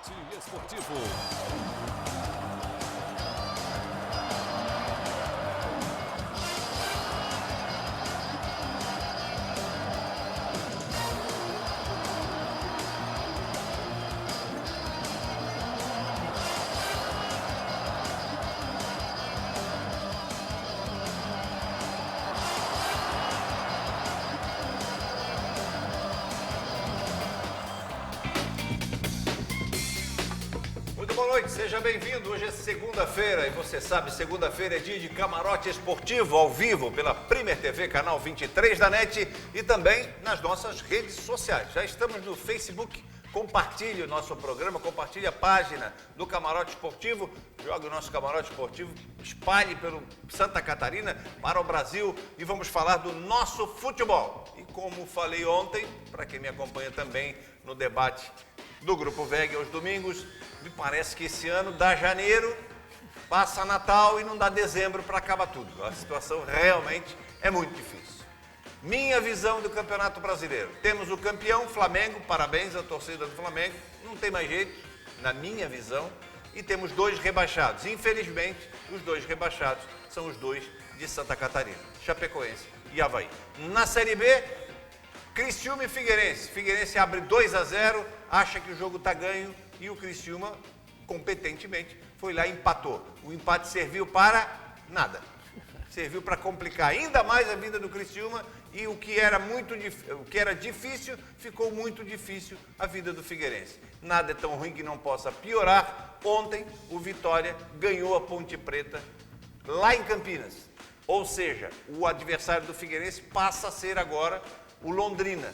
Camarote Esportivo. Boa noite, seja bem-vindo. Hoje é segunda-feira e você sabe, segunda-feira é dia de Camarote Esportivo ao vivo pela Premier TV, canal 23 da NET e também nas nossas redes sociais. Já estamos no Facebook, compartilhe o nosso programa, compartilhe a página do Camarote Esportivo, jogue o nosso Camarote Esportivo, espalhe pelo Santa Catarina para o Brasil e vamos falar do nosso futebol. E como falei ontem, para quem me acompanha também no debate do Grupo VEG aos domingos, me parece que esse ano dá janeiro, passa Natal e não dá dezembro para acabar tudo. A situação realmente é muito difícil. Minha visão do Campeonato Brasileiro. Temos o campeão, Flamengo, parabéns à torcida do Flamengo, não tem mais jeito, na minha visão, e temos dois rebaixados. Infelizmente, os dois rebaixados são os dois de Santa Catarina, Chapecoense e Avaí. Na Série B, Criciúma e Figueirense. Figueirense abre 2-0, acha que o jogo está ganho e o Criciúma, competentemente, foi lá e empatou. O empate serviu para nada. Serviu para complicar ainda mais a vida do Criciúma e o que era difícil, ficou muito difícil a vida do Figueirense. Nada é tão ruim que não possa piorar. Ontem, o Vitória ganhou a Ponte Preta lá em Campinas. Ou seja, o adversário do Figueirense passa a ser agora o Londrina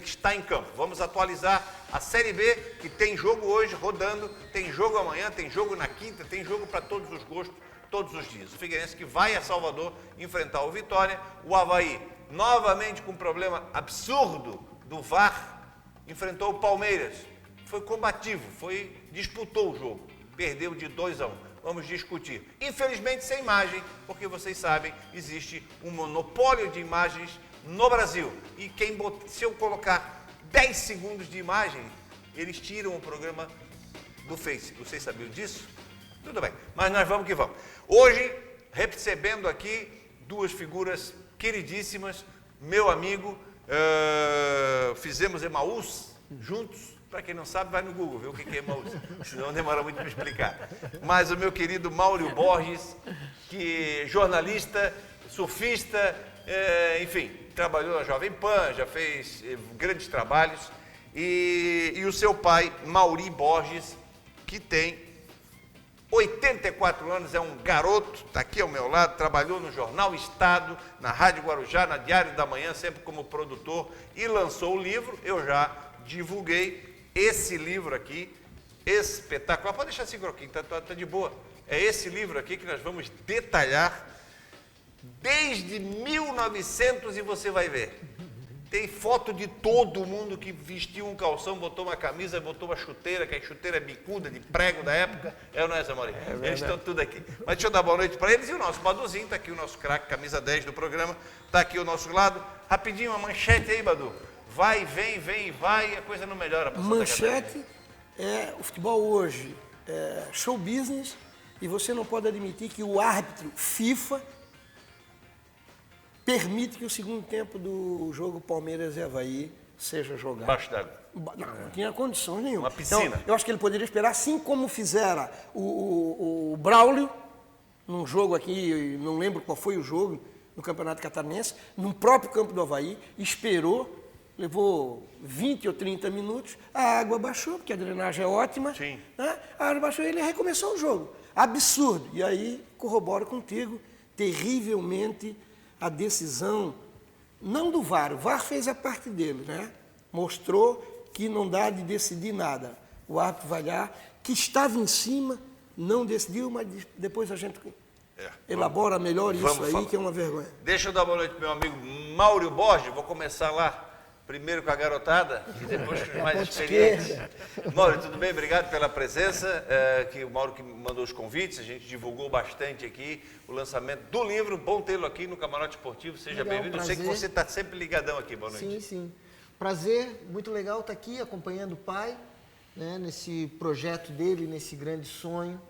que está em campo. Vamos atualizar a Série B, que tem jogo hoje rodando, tem jogo amanhã, tem jogo na quinta, tem jogo para todos os gostos, todos os dias. O Figueirense que vai a Salvador enfrentar o Vitória, o Avaí, novamente com um problema absurdo do VAR, enfrentou o Palmeiras. Foi combativo, disputou o jogo, perdeu de 2-1. Vamos discutir. Infelizmente sem imagem, porque vocês sabem, existe um monopólio de imagens no Brasil. E se eu colocar 10 segundos de imagem, eles tiram o programa do Face. Vocês sabiam disso? Tudo bem, mas nós vamos que vamos. Hoje, recebendo aqui duas figuras queridíssimas, meu amigo, fizemos Emaús juntos. Para quem não sabe, vai no Google ver o que é Emaús, senão demora muito para explicar. Mas o meu querido Máurio Borges, que é jornalista, surfista, enfim, trabalhou na Jovem Pan, já fez grandes trabalhos, e o seu pai, Mauri Borges, que tem 84 anos, é um garoto, está aqui ao meu lado, trabalhou no Jornal Estado, na Rádio Guarujá, na Diário da Manhã, sempre como produtor, e lançou o livro. Eu já divulguei esse livro aqui, espetacular. Pode deixar assim, Croquinho, tá de boa. É esse livro aqui que nós vamos detalhar desde 1900 e você vai ver. Tem foto de todo mundo que vestiu um calção, botou uma camisa, botou uma chuteira, que a chuteira é bicuda, de prego da época. É ou não é, Zé Maurício? Eles estão tudo aqui. Mas deixa eu dar boa noite para eles. E o nosso Baduzinho, está aqui o nosso craque, camisa 10 do programa, está aqui ao nosso lado. Rapidinho, uma manchete aí, Badu. Vai, vem, vai, a coisa não melhora. Manchete é o futebol hoje, é show business, e você não pode admitir que o árbitro FIFA permite que o segundo tempo do jogo Palmeiras e Avaí seja jogado. Baixo d'água. Não tinha condições nenhuma. Uma piscina. Então, eu acho que ele poderia esperar, assim como fizera o Braulio, num jogo aqui, não lembro qual foi o jogo, no Campeonato Catarinense, no próprio campo do Avaí, esperou, levou 20 ou 30 minutos, a água baixou, porque a drenagem é ótima. Sim. Né? A água baixou e ele recomeçou o jogo. Absurdo. E aí, corroboro contigo, terrivelmente, a decisão, não do VAR, o VAR fez a parte dele, né? Mostrou que não dá de decidir nada. O árbitro vai lá, que estava em cima, não decidiu, mas depois a gente elabora melhor isso aí, que é uma vergonha. Deixa eu dar boa noite para meu amigo Máurio Borges, vou começar lá. Primeiro com a garotada e depois com os mais experientes. Mauro, tudo bem? Obrigado pela presença. Que o Mauro que mandou os convites, a gente divulgou bastante aqui o lançamento do livro. Bom tê-lo aqui no Camarote Esportivo. Seja bem-vindo. Eu sei que você está sempre ligadão aqui. Boa noite. Sim. Prazer, muito legal estar aqui acompanhando o pai. né, nesse projeto dele, nesse grande sonho.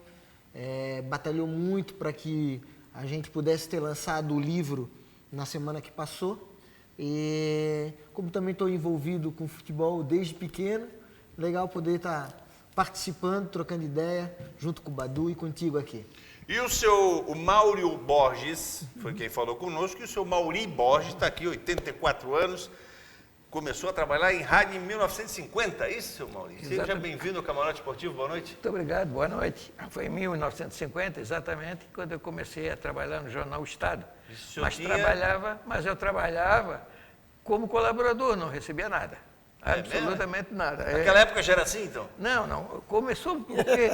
Batalhou muito para que a gente pudesse ter lançado o livro na semana que passou. E como também estou envolvido com futebol desde pequeno, legal poder estar participando, trocando ideia, junto com o Badu e contigo aqui. E o Máurio Borges, foi quem falou conosco, e o seu Mauri Borges está aqui, 84 anos, começou a trabalhar em rádio em 1950, é isso, seu Mauri? Seja bem-vindo ao Camarote Esportivo, boa noite. Muito obrigado, boa noite. Foi em 1950, exatamente, quando eu comecei a trabalhar no jornal Estado. Mas eu trabalhava como colaborador, não recebia nada. Absolutamente nada. Naquela época já era assim, então? Não. Começou porque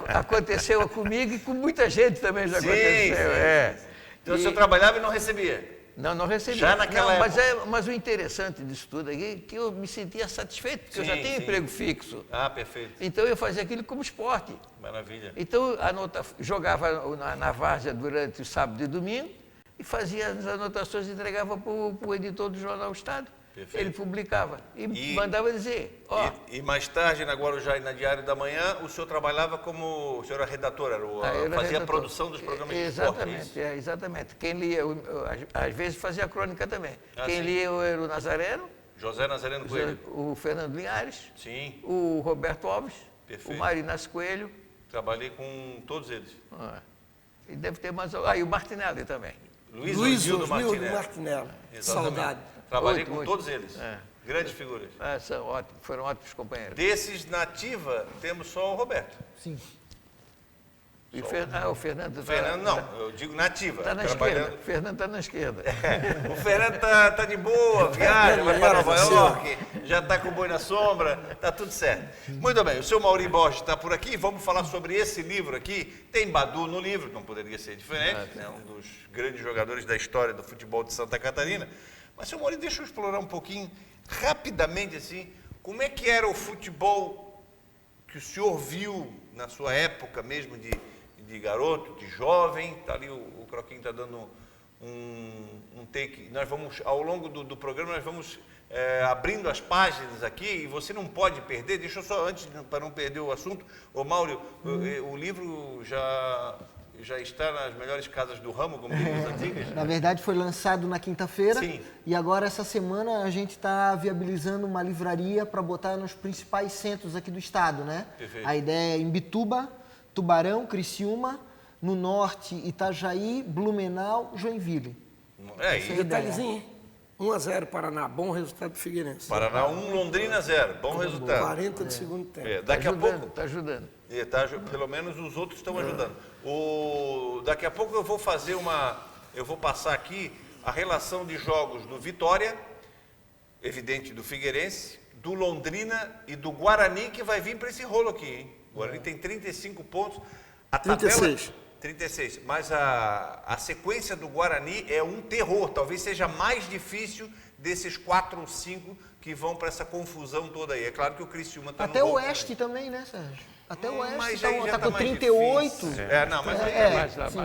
aconteceu comigo e com muita gente também já aconteceu. Sim. Então o senhor trabalhava e não recebia? Não recebia. Já naquela época? Mas o interessante disso tudo aqui é que eu me sentia satisfeito, porque eu já tenho emprego fixo. Ah, perfeito. Então eu fazia aquilo como esporte. Maravilha. Então jogava na várzea durante o sábado e domingo e fazia as anotações e entregava para o editor do Jornal Estado. Perfeito. Ele publicava e mandava dizer. E mais tarde, na Guarujá e na Diário da Manhã, o senhor trabalhava como... O senhor era redator, fazia a produção dos programas de esporte. Exatamente. Quem lia, às vezes fazia a crônica também. Quem lia era o Nazareno. José Nazareno Coelho. O Fernando Linhares. Sim. O Roberto Alves. Perfeito. O Mário Inácio Coelho. Trabalhei com todos eles. E deve ter mais... e o Martinelli também. Luiz Martinelli. Saudade. Trabalhei com todos eles. Grandes figuras. São ótimos, foram ótimos companheiros. Desses na ativa, temos só o Roberto. Sim. E o Fernando... Fernando não, eu digo na ativa. Está na esquerda. O Fernando está na esquerda. O Fernando tá de boa, viaja, vai para Nova York, já está com o boi na sombra, está tudo certo. Muito bem, o seu Mauri Borges está por aqui, vamos falar sobre esse livro aqui. Tem Badu no livro, não poderia ser diferente, é um dos grandes jogadores da história do futebol de Santa Catarina. Mas, seu Mauri, deixa eu explorar um pouquinho, rapidamente assim, como é que era o futebol que o senhor viu na sua época mesmo de garoto, de jovem. Está ali o Croquinho está dando um take. Nós vamos, ao longo do programa, nós vamos abrindo as páginas aqui e você não pode perder. Deixa eu só, antes, para não perder o assunto, ô Máurio, o livro já está nas melhores casas do ramo, como dizem os antigos? Na verdade, foi lançado na quinta-feira. Sim. E agora, essa semana, a gente está viabilizando uma livraria para botar nos principais centros aqui do estado, né? Perfeito. A ideia é em Bituba, Tubarão, Criciúma, no norte, Itajaí, Blumenau, Joinville. Detalhezinho, 1-0 Paraná, bom resultado do Figueirense. Paraná 1, Londrina 0, bom resultado. 40 do segundo tempo. Daqui a pouco... Está ajudando. Pelo menos os outros estão ajudando. Daqui a pouco eu vou passar aqui a relação de jogos do Vitória, evidente do Figueirense, do Londrina e do Guarani, que vai vir para esse rolo aqui, hein? O Guarani tem 35 pontos. A 36. 36. Mas a sequência do Guarani é um terror. Talvez seja mais difícil desses 4 ou 5 que vão para essa confusão toda aí. É claro que o Criciúma está no Até o Oeste também, né, Sérgio? Até o Oeste está com 38.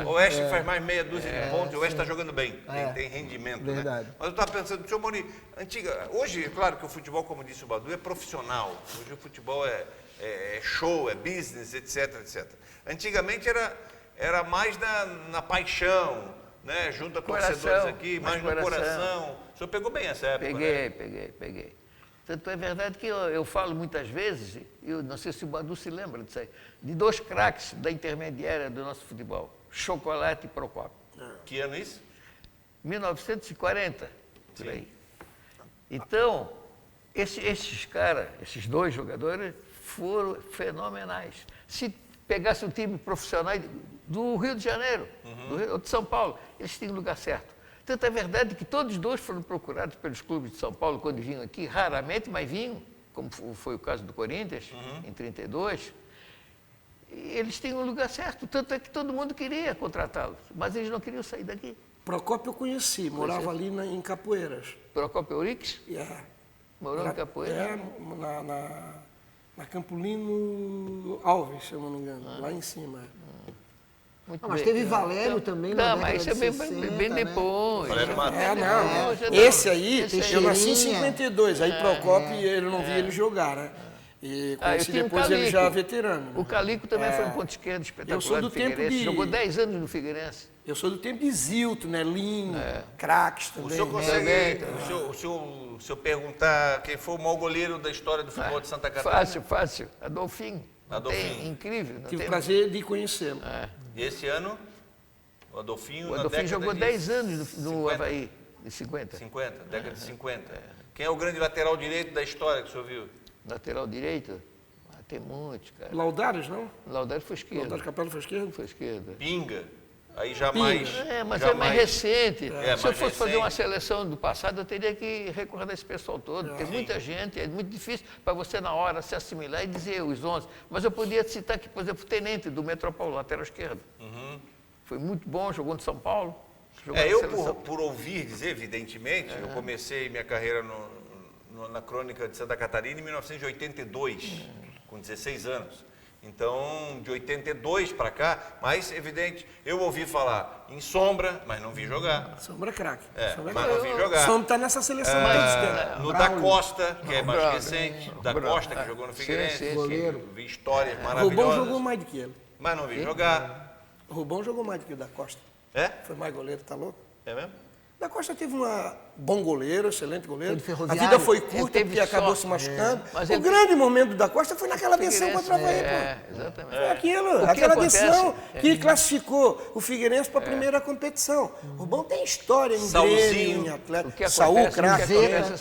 O Oeste faz mais meia dúzia de pontos. O Oeste está jogando bem. Tem rendimento. Verdade. Né? Mas eu estava pensando, senhor Mauri, hoje, é claro que o futebol, como disse o Badu, é profissional. Hoje o futebol é show, é business, etc, etc. Antigamente era mais na paixão, né? Junta torcedores aqui, mais no coração. O senhor pegou bem essa época, Peguei. Tanto é verdade que eu falo muitas vezes, eu não sei se o Badu se lembra disso aí, de 2 craques da intermediária do nosso futebol, Chocolate e Procópio. Que ano isso? 1940, por aí. Então, esses 2 jogadores foram fenomenais. Se pegasse um time profissional do Rio de Janeiro, ou de São Paulo, eles tinham lugar certo. Tanto é verdade que todos os 2 foram procurados pelos clubes de São Paulo quando vinham aqui, raramente, mas vinham, como foi o caso do Corinthians, em 32. E eles tinham um lugar certo, tanto é que todo mundo queria contratá-los, mas eles não queriam sair daqui. Procópio eu conheci, morava ali em Capoeiras. Procópio Euriques? Morou em Capoeiras? Na Campolino Alves, se eu não me engano, lá em cima. Muito mas bem. teve Valério também na Não, mas década isso é de bem, 60, bem né? depois. Valério Matos. Esse aí, Esse eu nasci em Teixeirinha. 52, aí Procópio ele não via ele jogar, né? E eu conheci tinha o depois ele já Calico. veterano. O Calico também foi um ponto esquerdo Eu sou espetacular do do tempo Figueirense. de- Jogou 10 anos no Figueirense. Eu sou do tempo de Zilton, Nelinho, craques O também. senhor consegue, Também. o senhor perguntar quem foi o maior goleiro da história do futebol de Santa Catarina? Fácil. Adolfinho. Adolfinho. Incrível. Não Tive o tem... prazer de conhecê-lo. E esse ano, o Adolfinho, O na Adolfinho década jogou de 10 anos no 50. Havaí, de 50. 50, década de 50. Quem é o grande lateral direito da história que o senhor viu? Lateral direito, tem muitos, cara. Laudares, não? Laudário foi esquerdo. Laudares Capela foi esquerdo? Foi esquerda. Pinga. Aí jamais. Mas jamais, é mais recente. mais Se eu fosse fazer recente. uma seleção do passado, eu teria que recordar esse pessoal todo. Tem muita gente, é muito difícil para você na hora se assimilar e dizer os 11. Mas eu podia citar aqui, por exemplo, o Tenente do Metropolo, lateral esquerdo. Foi muito bom, jogou no São Paulo. Jogou na Eu, seleção. por ouvir dizer, evidentemente, eu comecei minha carreira na Crônica de Santa Catarina em 1982, com 16 anos. Então, de 82 para cá, mas evidente, eu ouvi falar em Sombra, mas não vi jogar. Sombra craque. Sombra Mas não vi jogar. Sombra está nessa seleção todos os tempos. No Da Costa, que é mais Bravo. recente, Da Costa, que jogou no Figueirense, sim, goleiro. que vi histórias Rubão maravilhosas, jogou mais do que ele. mas não vi jogar. Rubão jogou mais do que o da Costa. É? Foi mais goleiro, tá louco? É mesmo? Da Costa teve um bom goleiro, excelente goleiro. Foi de A Ferroviário. vida foi Ele curta teve porque acabou sorte. se machucando. Mas O ele- grande momento do da Costa foi naquela versão Figueirense, contra o Havaí, exatamente. Foi aquilo, O que aquela acontece- decisão que classificou o Figueirense para a primeira competição. O Rubão tem história em Salzinho. Grêmio, em Atlético. O que Saúl, acontece, craque. é o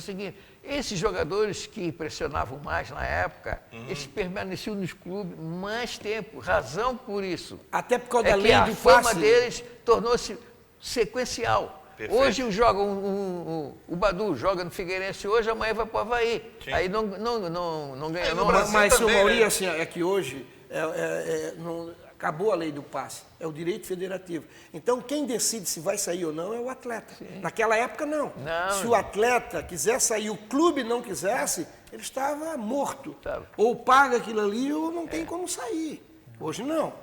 seguinte, esses jogadores que impressionavam mais na época, eles permaneciam nos clubes mais tempo, razão por isso. Até por causa É da que lei a do fama passe. deles tornou-se sequencial. Perfeito. Hoje joga o Badu, joga no Figueirense hoje, amanhã vai para o Havaí. Sim. Aí não ganha Aí no nome. Brasil Mas, seu também, Mauri, né? assim, é que hoje acabou a lei do passe, é o direito federativo. Então, quem decide se vai sair ou não é o atleta. Naquela época, não. Não. Se o atleta quiser sair, o clube não quisesse, ele estava morto. Tava. Ou paga aquilo ali ou não tem como sair. Hoje, não.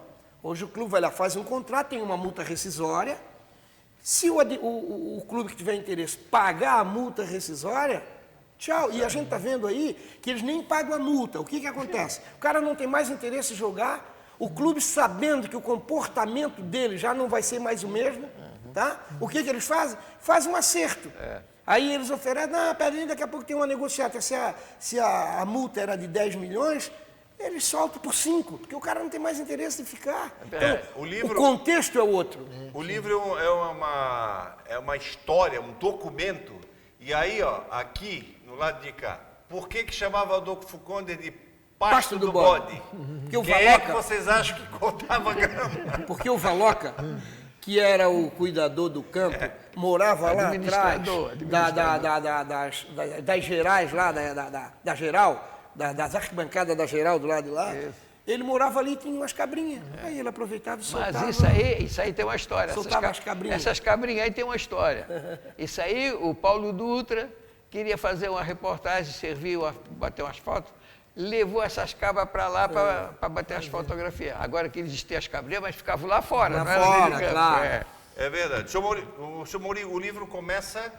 Hoje, o clube vai lá, faz um contrato, tem uma multa rescisória. Se o clube que tiver interesse pagar a multa rescisória, tchau. E a gente está vendo aí que eles nem pagam a multa. O que acontece? O cara não tem mais interesse em jogar, o clube sabendo que o comportamento dele já não vai ser mais o mesmo, tá? O que eles fazem? Fazem um acerto. Aí eles oferecem, não, peraí, daqui a pouco tem uma negociata. Se a multa era de 10 milhões, eles soltam por 5, porque o cara não tem mais interesse de ficar. Então, o livro- contexto é outro. O livro é uma história, um documento. E aí, ó, aqui, no lado de cá, por que chamava Adolfo Conde de Pasto do Bode? Porque o Quem é que Valoca, vocês acham que cortava grama? porque o Valoca, que era o cuidador do campo, morava lá atrás Administrador. das gerais lá, da geral, das arquibancadas da geral do lado de lá. Ele morava ali e tinha umas cabrinhas. Aí ele aproveitava e soltava. Mas isso aí tem uma história. Soltava as cabrinhas. Essas cabrinhas aí tem uma história. Isso aí, o Paulo Dutra queria fazer uma reportagem, serviu, bater umas fotos, levou essas cabras para lá para bater as fotografias. Agora que eles têm as cabrinhas, mas ficavam lá fora. Lá não era dentro fora, de campo. claro. É verdade. Seu Mori, o livro começa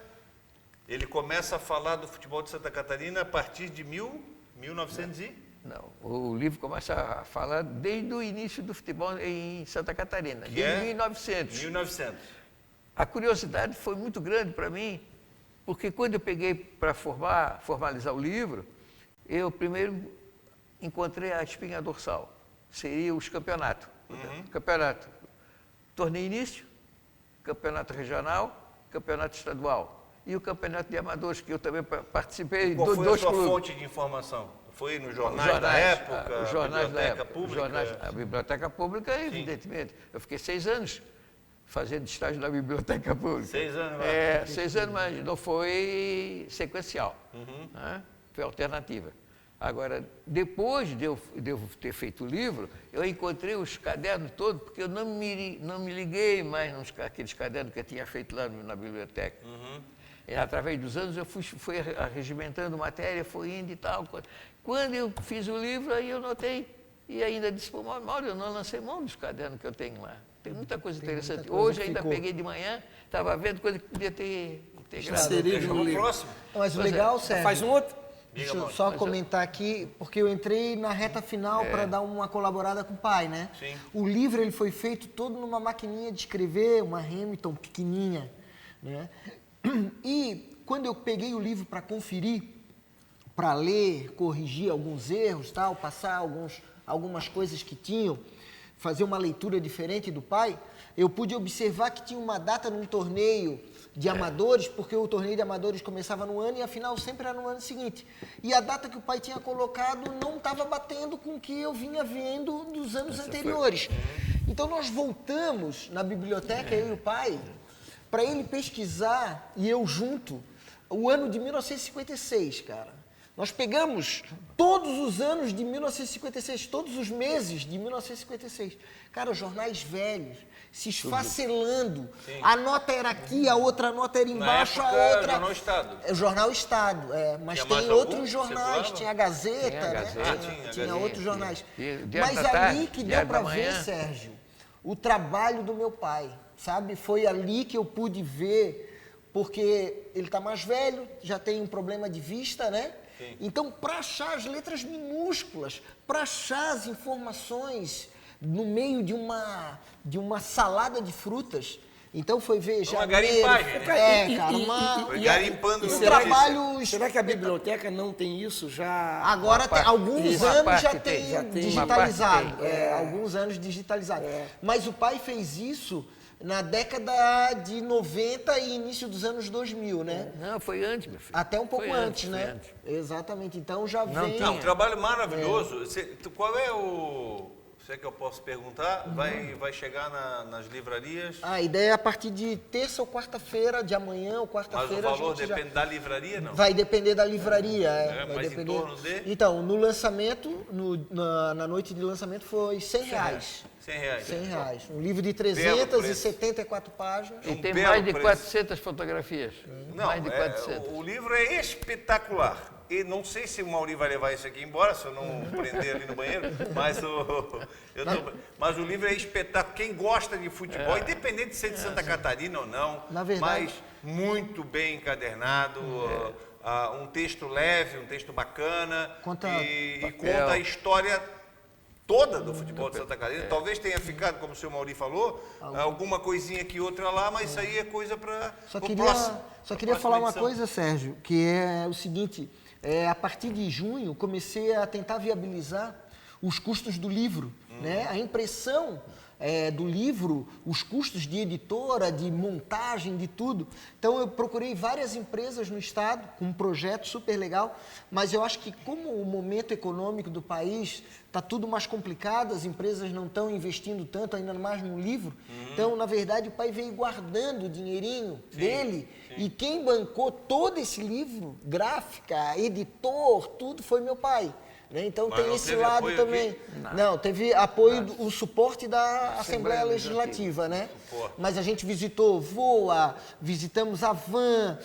a falar do futebol de Santa Catarina a partir de 1900 e... Não, o livro começa a falar desde o início do futebol em Santa Catarina, Que desde é? 1900. 1900. A curiosidade foi muito grande para mim, porque quando eu peguei para formalizar o livro, eu primeiro encontrei a espinha dorsal, seria os campeonatos. Campeonato, torneio início, campeonato regional, campeonato estadual e o campeonato de amadores, que eu também participei Qual dos foi a dois sua clubes. fonte de informação? Foi nos jornais da época? Os jornais da Biblioteca época. Pública? A Biblioteca Pública, evidentemente. Eu fiquei 6 anos fazendo estágio na Biblioteca Pública. 6 anos lá? 6 anos, mas não foi sequencial. Né? Foi alternativa. Agora, depois de eu ter feito o livro, eu encontrei os cadernos todos, porque eu não me liguei mais naqueles cadernos que eu tinha feito lá na biblioteca. E, através dos anos, eu fui arregimentando matéria, fui indo e tal. Quando eu fiz o livro, aí eu notei E ainda disse para o Mauro, eu não lancei mão dos cadernos que eu tenho lá. Tem muita coisa interessante. muita coisa Hoje que ainda ficou. peguei de manhã, estava vendo coisa que podia ter integrado. Cereja no Vamos livro. próximo. Mas o Pois é. legal, Sérgio, Faz um outro? deixa eu só comentar aqui, porque eu entrei na reta final para dar uma colaborada com o pai, né? Sim. O livro ele foi feito todo numa maquininha de escrever, uma Hamilton pequenininha, né? E quando eu peguei o livro para conferir, para ler, corrigir alguns erros, tal, passar algumas coisas que tinham, fazer uma leitura diferente do pai, eu pude observar que tinha uma data num torneio de amadores, porque o torneio de amadores começava no ano e a final sempre era no ano seguinte. E a data que o pai tinha colocado não estava batendo com o que eu vinha vendo dos anos anteriores. Então nós voltamos na biblioteca, eu e o pai, para ele pesquisar, e eu junto, o ano de 1956, cara. Nós pegamos todos os anos de 1956, todos os meses de 1956. Cara, os jornais velhos, se esfacelando. A nota era aqui, a outra nota era embaixo, época, a outra... Jornal Estado. É o Jornal Estado, mas Tinha mais tem algum outros que jornais, circulava? tinha a Gazeta, Tinha a né? Gazeta. Tinha Gazeta. outros jornais. Diário Mas da ali Tarde, que deu Diário para da ver, Manhã. Sérgio, o trabalho do meu pai, sabe? Foi ali que eu pude ver, porque ele está mais velho, já tem um problema de vista, né? Sim. Então, para achar as letras minúsculas, para achar as informações no meio de uma salada de frutas, então foi ver Uma janeiro, garimpagem, né? cara, Foi garimpando um notícia. trabalho... Será que a biblioteca não tem isso já? Agora, tem, alguns uma anos parte já tem, tem, já tem. digitalizado. Uma parte É, alguns anos digitalizado. Mas o pai fez isso na década de 90 e início dos anos 2000, né? Não, foi antes, meu filho. Até um pouco Foi antes, foi né? antes. Exatamente. Então já Não vem... Não, um trabalho maravilhoso. Qual é o... Se é que eu posso perguntar, vai chegar nas livrarias, A ideia é a partir de terça ou quarta-feira, de amanhã ou mas o quarta-feira... valor a gente já- depende da livraria, não? Vai depender da livraria. Vai mas em depender... torno de? Então, no lançamento, na noite de lançamento foi R$100. R$100. R$100. Um livro de preço. 374 páginas. E Um tem belo mais de preço. 400 fotografias. Não, Mais de 400. o livro é espetacular. E não sei se o Mauri vai levar isso aqui embora, se eu não prender ali no banheiro, mas o livro é espetáculo. Quem gosta de futebol, independente de ser de Santa Catarina ou não, Na verdade- mas muito bem encadernado, um texto leve, um texto bacana, Conta e papel. conta a história toda do futebol de Santa Catarina. Talvez tenha ficado, como o senhor Mauri falou, alguma coisinha aqui, outra lá, mas isso aí é coisa para Só o queria, próximo. só queria pra falar próxima uma edição. coisa, Sérgio, que é o seguinte, a partir de junho comecei a tentar viabilizar os custos do livro, né? A impressão do livro, os custos de editora, de montagem, de tudo. Então eu procurei várias empresas no estado com um projeto super legal, mas eu acho que como o momento econômico do país está tudo mais complicado, as empresas não estão investindo tanto, ainda mais no livro, então na verdade o pai veio guardando o dinheirinho dele e quem bancou todo esse livro, gráfica, editor, tudo foi meu pai. Né? Então Mas tem não esse teve lado apoio também. aqui? Não, teve apoio, o suporte da Assembleia Legislativa, né? Suporte. Mas a gente visitou VOA, visitamos a Van,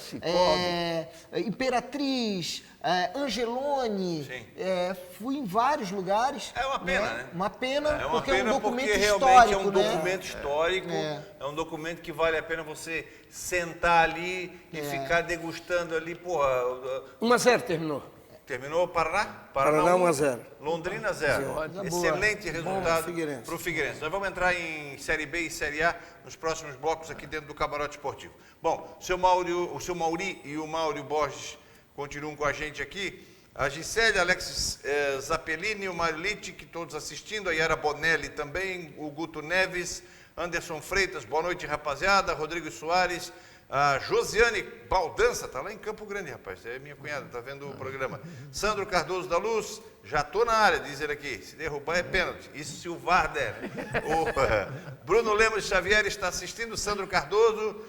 Imperatriz, Angelone, Sim. fui em vários lugares. É uma pena, né? Uma pena, É uma porque é pena um documento porque histórico, realmente é um né? documento histórico, é um documento que vale a pena você sentar ali e ficar degustando ali, porra. 1-0 terminou. Terminou o Paraná? Paraná 1, 1-0. Londrina 0. Coisa Excelente resultado Figueirense. para o Figueirense. Nós vamos entrar em Série B e Série A nos próximos blocos aqui dentro do Camarote Esportivo. Bom, o seu Mauri e o Mauro Borges continuam com a gente aqui. A Gisele, Alexis Zappellini, o Mário Litti, todos assistindo, a Yara Bonelli também, o Guto Neves, Anderson Freitas, boa noite, rapaziada, Rodrigo Soares, a Josiane Baldança, tá lá em Campo Grande, rapaz, é minha cunhada, tá vendo o programa. Sandro Cardoso da Luz, já tô na área, diz ele aqui, se derrubar é pênalti, isso se o VAR der. O Bruno Lemos Xavier está assistindo, Sandro Cardoso.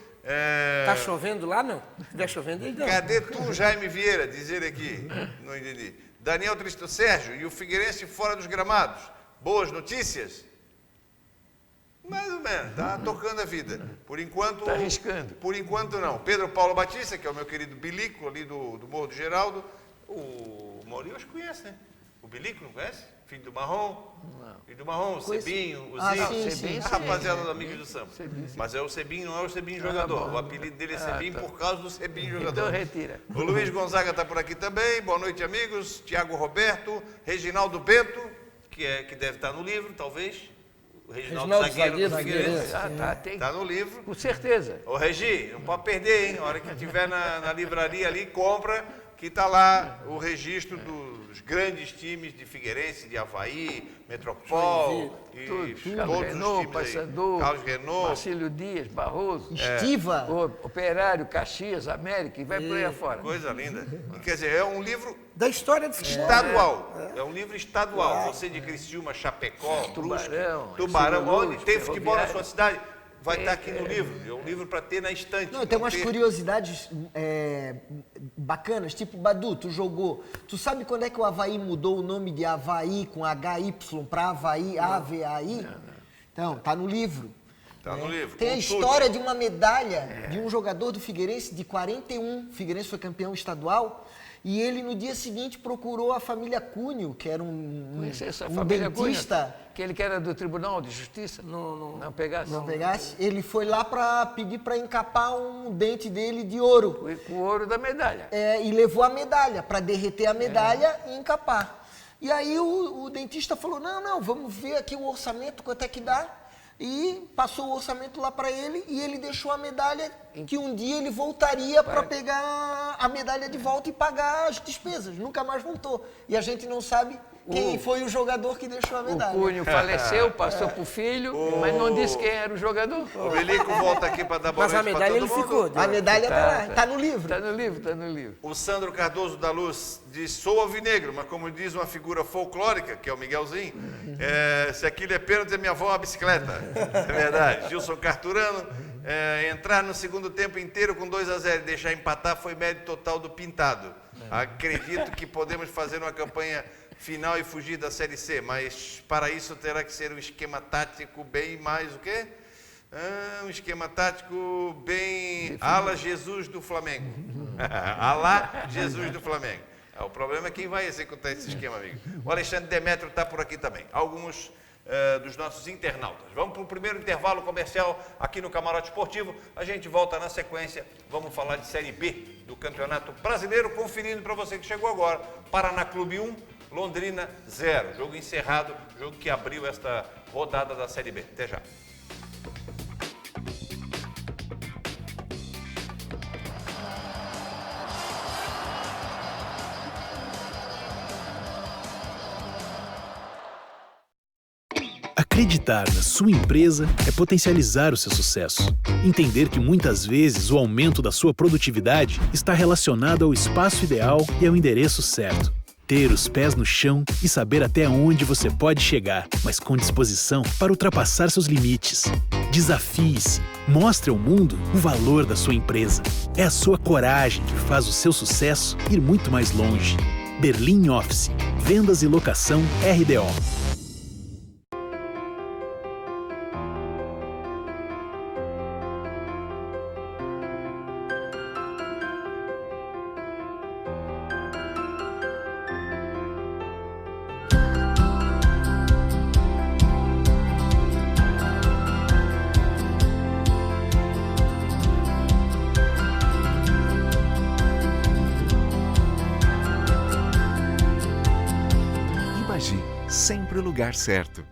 Tá chovendo lá, não? Se estiver chovendo, ele não. Cadê tu, Jaime Vieira? Diz ele aqui. Não entendi. Daniel Tristo Sérgio e o Figueirense fora dos gramados. Boas notícias? Mais ou menos, tá tocando a vida. Por enquanto. Tá arriscando. Por enquanto não. Pedro Paulo Batista, que é o meu querido bilico ali do Morro do Geraldo. O Maurinho acho que conhece, né? O Bilico, não conhece? Filho do Marrom? Não. Filho do Marrom, o Cebinho, o Ah, Zico. sim. A rapaziada do Amigos do Samba. Mas é o Cebinho, não é o Cebinho jogador. O apelido dele é Cebinho por causa do Cebinho jogador. Então retira. O Luiz Gonzaga está por aqui também. Boa noite, amigos. Tiago Roberto, Reginaldo Bento, que deve estar no livro, talvez. O Reginaldo zagueiro do Figueirense. Tem. Está no livro. Com certeza. Ô, Regi, não pode perder, hein? A hora que tiver na livraria ali, compra, que está lá o registro dos grandes times de Figueirense, de Avaí, Metropol, e Tudo. todos Carlos Renault, os times aí. Paysandu, Carlos Renault. Marcílio Dias, Barroso, Estiva. Operário, Caxias, América, e vai por aí afora. Coisa linda. E, quer dizer, é um livro Da história do futebol. estadual. É um livro estadual. Você de Criciúma, Chapecó, Tubarão, Tubarão, Silvio onde tem Luz, futebol na Ferroviário. sua cidade, vai estar aqui no livro. É um livro para ter na estante. Não, tem não umas ter- curiosidades bacanas, tipo, Badu, tu jogou. Tu sabe quando é que o Avaí mudou o nome de Avaí com HY para Avaí, AVAI? Então, tá no livro. Tá no livro. Tem a Consulte. história de uma medalha de um jogador do Figueirense de 41. O Figueirense foi campeão estadual. E ele, no dia seguinte, procurou a família Cunho, que era um Conheci essa um família dentista. Cunha, aquele que era do Tribunal de Justiça? Não pegasse? Não pegasse? Ele foi lá para pedir para encapar um dente dele de ouro. Com o ouro da medalha. E levou a medalha, para derreter a medalha e encapar. E aí o dentista falou, não, vamos ver aqui o orçamento, quanto é que dá. E passou o orçamento lá para ele e ele deixou a medalha que um dia ele voltaria para pegar a medalha de volta e pagar as despesas. Nunca mais voltou. E a gente não sabe quem foi o jogador que deixou a O medalha. Cunho faleceu, passou pro filho, mas não disse quem era o jogador. O Belico volta aqui para dar boa Mas a noite pra medalha todo ele mundo. ficou. A medalha tá lá, tá no livro. Tá no livro. O Sandro Cardoso da Luz diz, sou alvinegro, mas como diz uma figura folclórica, que é o Miguelzinho, se aquilo é pênalti, a minha avó é uma bicicleta. É verdade. Gilson Carturano, entrar no segundo tempo inteiro com 2-0 e deixar empatar foi mérito total do Pintado. Acredito que podemos fazer uma campanha final e fugir da Série C, mas para isso terá que ser um esquema tático bem mais o quê? Um esquema tático bem ala Jesus do Flamengo. Ala Jesus do Flamengo. O problema é quem vai executar esse esquema, amigo. O Alexandre Demetrio está por aqui também. Alguns dos nossos internautas. Vamos para o primeiro intervalo comercial aqui no Camarote Esportivo. A gente volta na sequência. Vamos falar de Série B do Campeonato Brasileiro, conferindo para você que chegou agora. Paraná Clube 1, Londrina 0. Jogo encerrado, jogo que abriu esta rodada da Série B. Até já. Acreditar na sua empresa é potencializar o seu sucesso. Entender que muitas vezes o aumento da sua produtividade está relacionado ao espaço ideal e ao endereço certo. Ter os pés no chão e saber até onde você pode chegar, mas com disposição para ultrapassar seus limites. Desafie-se. Mostre ao mundo o valor da sua empresa. É a sua coragem que faz o seu sucesso ir muito mais longe. Berlim Office. Vendas e locação RDO. Sempre o lugar certo.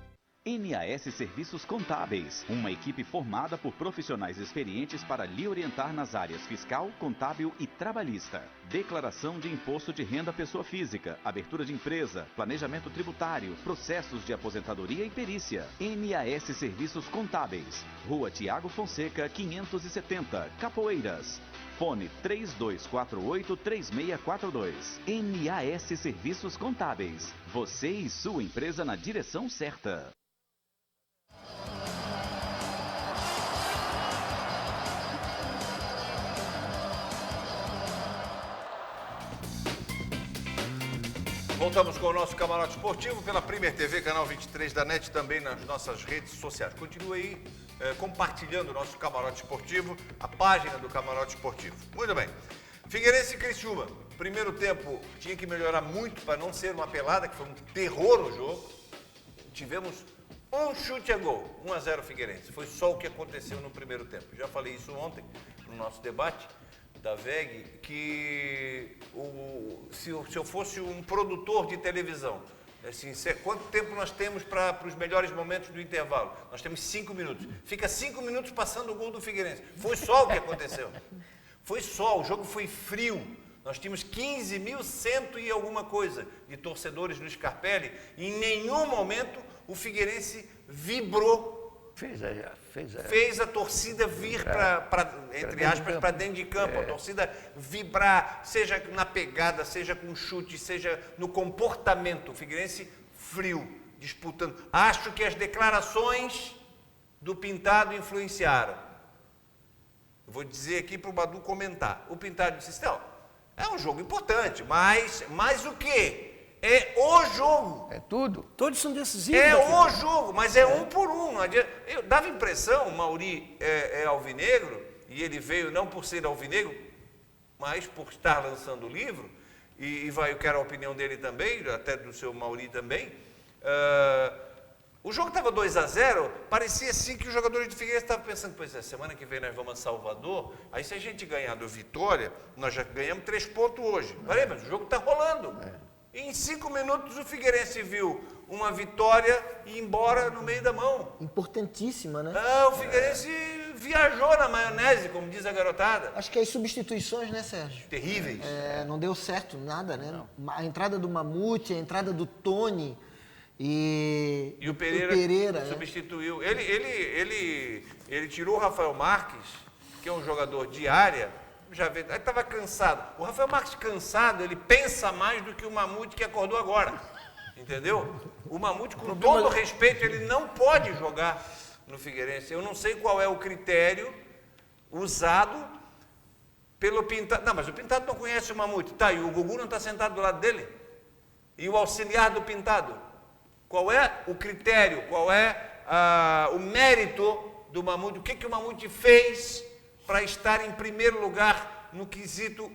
NAS Serviços Contábeis, uma equipe formada por profissionais experientes para lhe orientar nas áreas fiscal, contábil e trabalhista. Declaração de imposto de renda pessoa física, abertura de empresa, planejamento tributário, processos de aposentadoria e perícia. NAS Serviços Contábeis, Rua Tiago Fonseca, 570, Capoeiras. Fone 3248-3642. NAS Serviços Contábeis. Você e sua empresa na direção certa. Voltamos com o nosso Camarote Esportivo pela Premier TV, canal 23 da NET, também nas nossas redes sociais. Continue aí compartilhando o nosso Camarote Esportivo, a página do Camarote Esportivo. Muito bem. Figueirense e Criciúma. Primeiro tempo tinha que melhorar muito para não ser uma pelada, que foi um terror o jogo. Tivemos um chute a gol, 1-0 Figueirense. Foi só o que aconteceu no primeiro tempo. Já falei isso ontem no nosso debate da VEG, que se eu fosse um produtor de televisão, assim, quanto tempo nós temos para os melhores momentos do intervalo? Nós temos 5 minutos. Fica 5 minutos passando o gol do Figueirense. Foi só o que aconteceu. Foi só, o jogo foi frio. Nós tínhamos 15.100 e alguma coisa de torcedores no Scarpelli e em nenhum momento o Figueirense vibrou. Fez a torcida vir entre aspas, para dentro de campo. A torcida vibrar, seja na pegada, seja com chute, seja no comportamento. O Figueirense frio, disputando. Acho que as declarações do Pintado influenciaram. Eu vou dizer aqui para o Badu comentar. O Pintado disse, não, é um jogo importante, mas o quê? É o jogo. É tudo. Todos são decisivos. É o jogo, mas é um por um. Eu dava impressão, o Mauri é alvinegro, e ele veio não por ser alvinegro, mas por estar lançando o livro, eu quero a opinião dele também, até do seu Mauri também. O jogo estava 2-0, parecia assim que os jogadores do Figueirense estavam pensando, pois é, semana que vem nós vamos a Salvador, aí se a gente ganhar do Vitória, nós já ganhamos 3 pontos hoje. Peraí, mas o jogo está rolando. Em 5 minutos o Figueirense viu uma vitória e ir embora no meio da mão. Importantíssima, né? O Figueirense viajou na maionese, como diz a garotada. Acho que as substituições, né, Sérgio? Terríveis. Não deu certo nada, né? Não. A entrada do Mamute, a entrada do Tony e o Pereira substituiu. Ele tirou o Rafael Marques, que é um jogador de área, já vê, ele estava cansado. O Rafael Marques cansado, ele pensa mais do que o Mamute que acordou agora. Entendeu? O Mamute, com todo respeito, ele não pode jogar no Figueirense. Eu não sei qual é o critério usado pelo Pintado. Não, mas o Pintado não conhece o Mamute. Tá, e o Gugu não está sentado do lado dele? E o auxiliar do Pintado? Qual é o critério? Qual é o mérito do Mamute? O que o Mamute fez para estar em primeiro lugar no quesito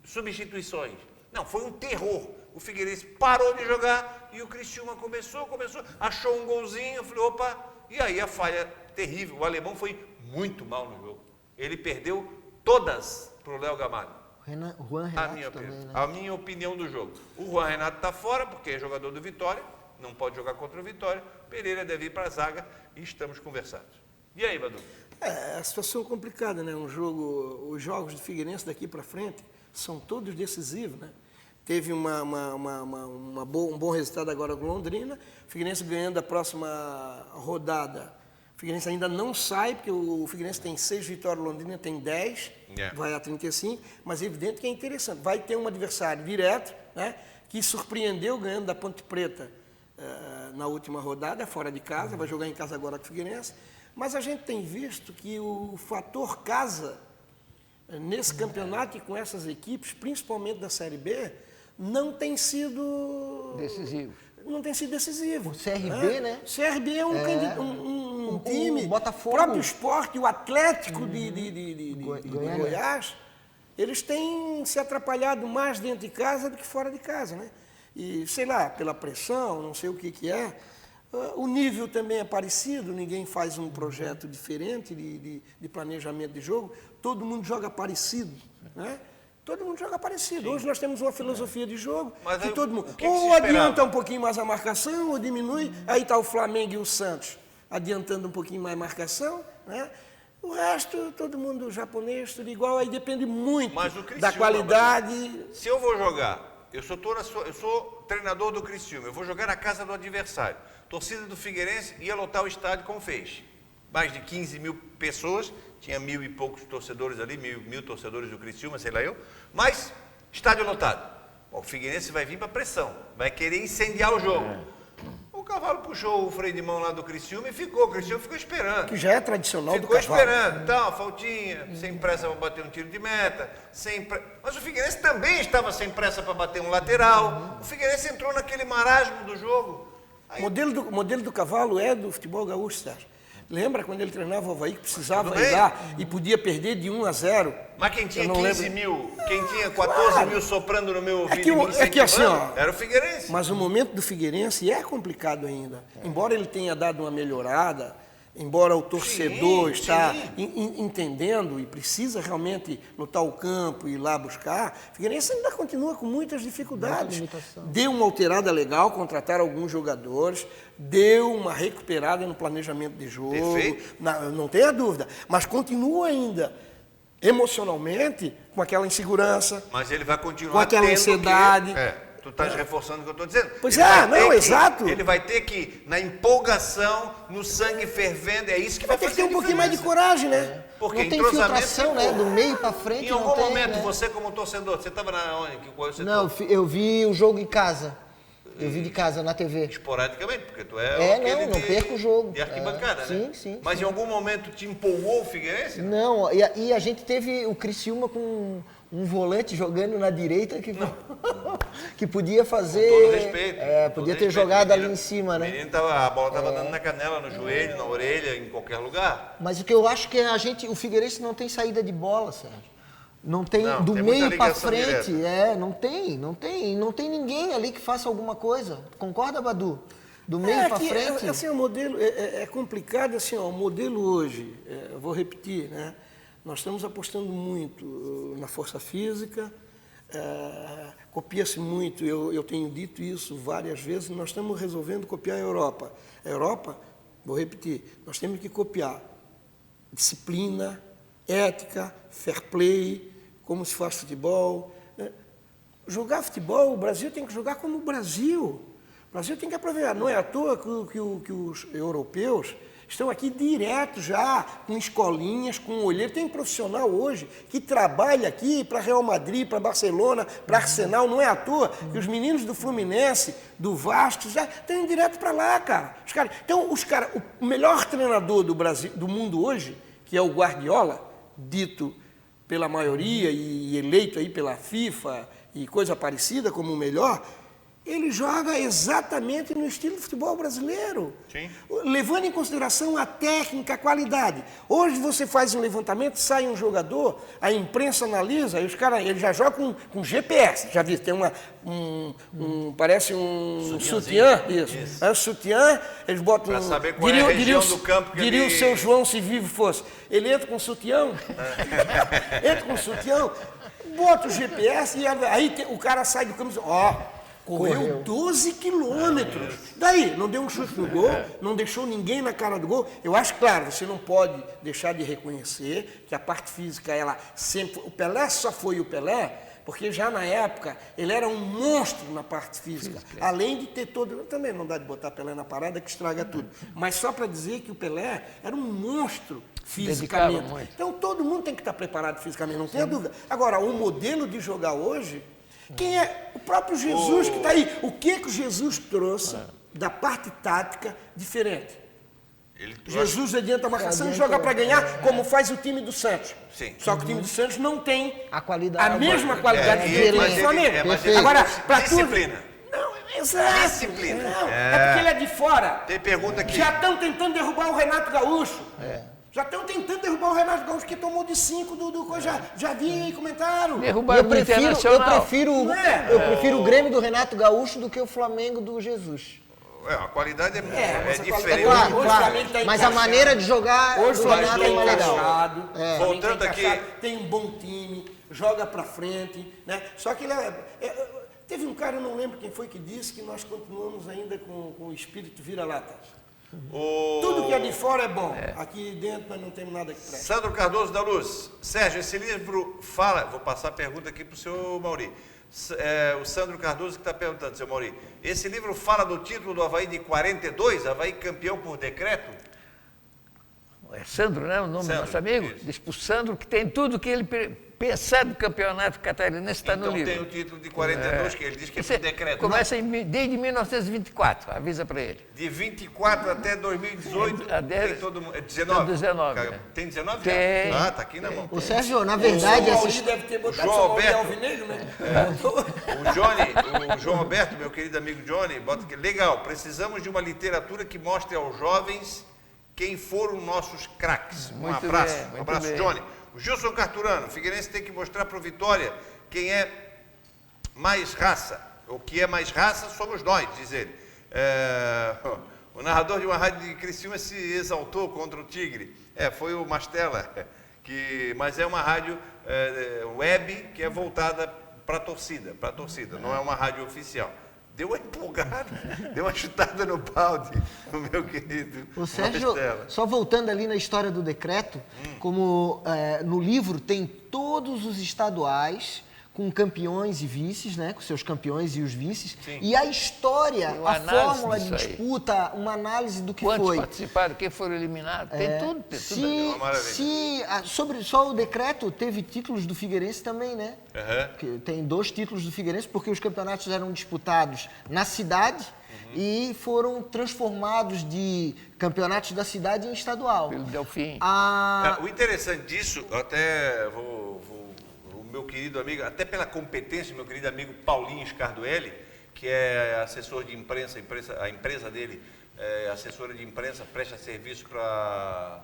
substituições? Não, foi um terror. O Figueirense parou de jogar e o Criciúma começou, achou um golzinho, eu falei, opa, e aí a falha terrível. O alemão foi muito mal no jogo. Ele perdeu todas para o Léo Gamalho. O Juan Renato também, né? A minha opinião do jogo. O Juan Renato está fora, porque é jogador do Vitória, não pode jogar contra o Vitória. Pereira deve ir para a zaga e estamos conversados. E aí, Badu? A situação é complicada, né? Os jogos do Figueirense daqui para frente são todos decisivos, né? Teve um bom resultado agora com Londrina, o Figueirense ganhando a próxima rodada. O Figueirense ainda não sai, porque o Figueirense tem 6 vitórias, o Londrina tem 10, vai a 35, mas é evidente que é interessante. Vai ter um adversário direto, né? Que surpreendeu ganhando da Ponte Preta na última rodada, fora de casa, vai jogar em casa agora com o Figueirense. Mas a gente tem visto que o fator casa, nesse campeonato e com essas equipes, principalmente da Série B, não tem sido decisivo. O CRB, né? O CRB é um time, o Botafogo, o próprio Sport, o Atlético de Goiás, eles têm se atrapalhado mais dentro de casa do que fora de casa, né? E, sei lá, pela pressão, não sei o que é. O nível também é parecido, ninguém faz um projeto diferente de planejamento de jogo, todo mundo joga parecido, né? Todo mundo joga parecido. Sim. Hoje nós temos uma filosofia de jogo que todo mundo ou adianta um pouquinho mais a marcação, ou diminui, aí está o Flamengo e o Santos adiantando um pouquinho mais a marcação, né? O resto, todo mundo japonês, tudo igual, aí depende muito da qualidade. Se eu vou jogar, eu sou treinador do Criciúma, eu vou jogar na casa do adversário. Torcida do Figueirense ia lotar o estádio como fez. Mais de 15 mil pessoas, tinha 1.000 e poucos torcedores ali, mil torcedores do Criciúma, sei lá eu, mas estádio lotado. O Figueirense vai vir para pressão, vai querer incendiar o jogo. O Cavalo puxou o freio de mão lá do Criciúma e o Criciúma ficou esperando. Que já é tradicional do Cavalo. Ficou esperando, tal, faltinha, sem pressa para bater um tiro de meta, mas o Figueirense também estava sem pressa para bater um lateral. O Figueirense entrou naquele marasmo do jogo. O modelo do Cavalo é do futebol gaúcho, Sérgio. Lembra quando ele treinava o Avaí que precisava Tudo bem. ir lá e podia perder de 1-0? Mas quem tinha Eu não 15 lembro. mil, quem tinha 14 mil soprando no meu ouvido que e me é que assim, incentivando, ó, era o Figueirense. Mas o momento do Figueirense é complicado ainda. Embora ele tenha dado uma melhorada, embora o torcedor Sim, está sim. entendendo e precisa realmente lutar o campo e ir lá buscar, o Figueirense ainda continua com muitas dificuldades. Deu uma alterada legal, contrataram alguns jogadores, deu uma recuperada no planejamento de jogo, Perfeito. não tenha dúvida, mas continua ainda emocionalmente com aquela insegurança. Mas ele vai continuar Com aquela tendo ansiedade. tu estás reforçando o que eu estou dizendo. Pois Ele é, vai não, ter que- exato. Ele vai ter que, na empolgação, no sangue fervendo, é isso que vai Vai ter que fazer ter um pouquinho mais de diferença. coragem, né? Porque Não tem entrosamento filtração, né? Do meio pra frente Em não algum tem, momento, né? você como torcedor, você estava na onde? Que qual setor? Não, eu vi o jogo em casa. Eu vi de casa, na TV. Esporadicamente, porque tu é É, aquele não perco o jogo. de arquibancada, É, né? sim, sim, Mas sim. em algum momento te empolgou o Figueirense? Não, e a gente teve o Criciúma com um volante jogando na direita que, que podia fazer... Com todo respeito. É, com podia todo ter respeito. jogado O ali menino- em cima, o né? menino a bola estava dando na canela, no joelho, na orelha, em qualquer lugar. Mas o que eu acho que o Figueirense não tem saída de bola, Sérgio. Não tem, Não, do tem muita meio pra ligação frente, direta. não tem ninguém ali que faça alguma coisa. Concorda, Badu? Do meio pra que, frente. assim, o modelo é complicado, assim, ó, o modelo hoje, eu vou repetir, né? Nós estamos apostando muito na força física, copia-se muito, eu tenho dito isso várias vezes, nós estamos resolvendo copiar a Europa. A Europa, vou repetir, nós temos que copiar disciplina, ética, fair play, como se faz futebol. Jogar futebol, o Brasil tem que jogar como o Brasil. O Brasil tem que aproveitar. Não é à toa que os europeus estão aqui direto já, com escolinhas, com olheiro. Tem profissional hoje que trabalha aqui para Real Madrid, para Barcelona, para Arsenal. Não é à toa que os meninos do Fluminense, do Vasco, já estão indo direto para lá, cara. Então, o melhor treinador do Brasil, do mundo hoje, que é o Guardiola, dito pela maioria e eleito aí pela FIFA e coisa parecida como o melhor, ele joga exatamente no estilo de futebol brasileiro. Sim. Levando em consideração a técnica, a qualidade. Hoje você faz um levantamento, sai um jogador, a imprensa analisa, e os caras, ele já joga com GPS, já viu, tem parece um sutiã, isso. É um sutiã, eles botam... Pra saber qual é a região do campo que diria ele- o seu João, se vivo fosse. Ele entra com sutiã, entra com sutiã, bota o GPS e aí o cara sai do campo e diz, correu 12 quilômetros. Daí, não deu um chute no gol, não deixou ninguém na cara do gol. Eu acho, claro, você não pode deixar de reconhecer que a parte física, ela sempre... O Pelé só foi o Pelé porque já na época ele era um monstro na parte física. Além de ter todo... Também não dá de botar Pelé na parada que estraga tudo. Mas só para dizer que o Pelé era um monstro fisicamente. Dedicava muito. Então todo mundo tem que estar preparado fisicamente, não tenha dúvida. Agora, o modelo de jogar hoje... Quem é? O próprio Jesus que está aí. O que o Jesus trouxe da parte tática diferente? Ele Jesus adianta a marcação e joga para ganhar, como faz o time do Santos. Sim. Só que o time do Santos não tem A qualidade. a mesma qualidade É, do mas time do ele- Flamengo. é, mas Perfeito. Agora, para tudo... Disciplina. Não, exato. Disciplina. Não, é porque ele é de fora. Tem pergunta aqui. Já estão tentando derrubar o Renato Gaúcho. Já estão tentando derrubar o Renato Gaúcho, que tomou de 5 do coisa. Já vi aí comentário. Derrubaram Eu do prefiro, Internacional. Não é? eu prefiro o Grêmio do Renato Gaúcho do que o Flamengo do Jesus. A qualidade é mas a diferente. qualidade- Claro, Hoje o claro. Flamengo tá Mas a encaixado. maneira de jogar Hoje do o Flamengo Renato está é mais legal. encaixado, o Flamengo Voltando tá aqui- encaixado, tem um bom time, joga para frente, né? Só que ele teve um cara, eu não lembro quem foi que disse que nós continuamos ainda com o espírito vira-lata. Tudo que é de fora é bom. Aqui dentro nós não temos nada que preste. Sandro Cardoso da Luz. Sérgio, esse livro fala... Vou passar a pergunta aqui para o senhor Mauri. O Sandro Cardoso que está perguntando, senhor Mauri. Esse livro fala do título do Avaí de 42, Avaí campeão por decreto? É Sandro, né? O nome Sandro, do nosso amigo? isso. Diz para o Sandro que tem tudo que ele pensar do campeonato catarinense está no Então livro. tem o título de 42, que ele diz que é Isso por decreto. começa desde 1924, avisa para ele. De 24 até 2018, Até- tem todo mundo... É 19? 19, Cara, é. Tem 19? Tem. Ah, tá aqui na mão. O Sérgio, na verdade, o Mauri essas... deve ter botado João São Mauri Alberto. Alvinegro, né? O João Alberto, meu querido amigo Johnny, bota aqui. Legal, precisamos de uma literatura que mostre aos jovens quem foram nossos craques. Um Muito abraço, bem, muito um abraço, bem. Johnny. O Gilson Carturano, o Figueirense tem que mostrar para o Vitória quem é mais raça. O que é mais raça somos nós, diz ele. O narrador de uma rádio de Criciúma se exaltou contra o Tigre. Foi o Mastella, mas é uma rádio web que é voltada para a torcida, não é uma rádio oficial. Deu uma empolgada, deu uma chutada no balde, o meu querido O Sérgio, Mastella. só voltando ali na história do decreto, como no livro tem todos os estaduais com campeões e vices, né, com seus campeões e os vices, Sim. e a história, Tem uma a análise fórmula de disso aí. disputa, uma análise do que Quantos foi. participaram, quem foram eliminados, tem tudo ali. Uma maravilha. Sobre só o decreto, teve títulos do Figueirense também, né? Aham. Que tem 2 títulos do Figueirense, porque os campeonatos eram disputados na cidade e foram transformados de campeonatos da cidade em estadual. Pelo Delfim. O interessante disso, até o meu querido amigo, até pela competência, meu querido amigo Paulinho Scarduelli, que é assessor de imprensa, a empresa dele é assessora de imprensa, presta serviço para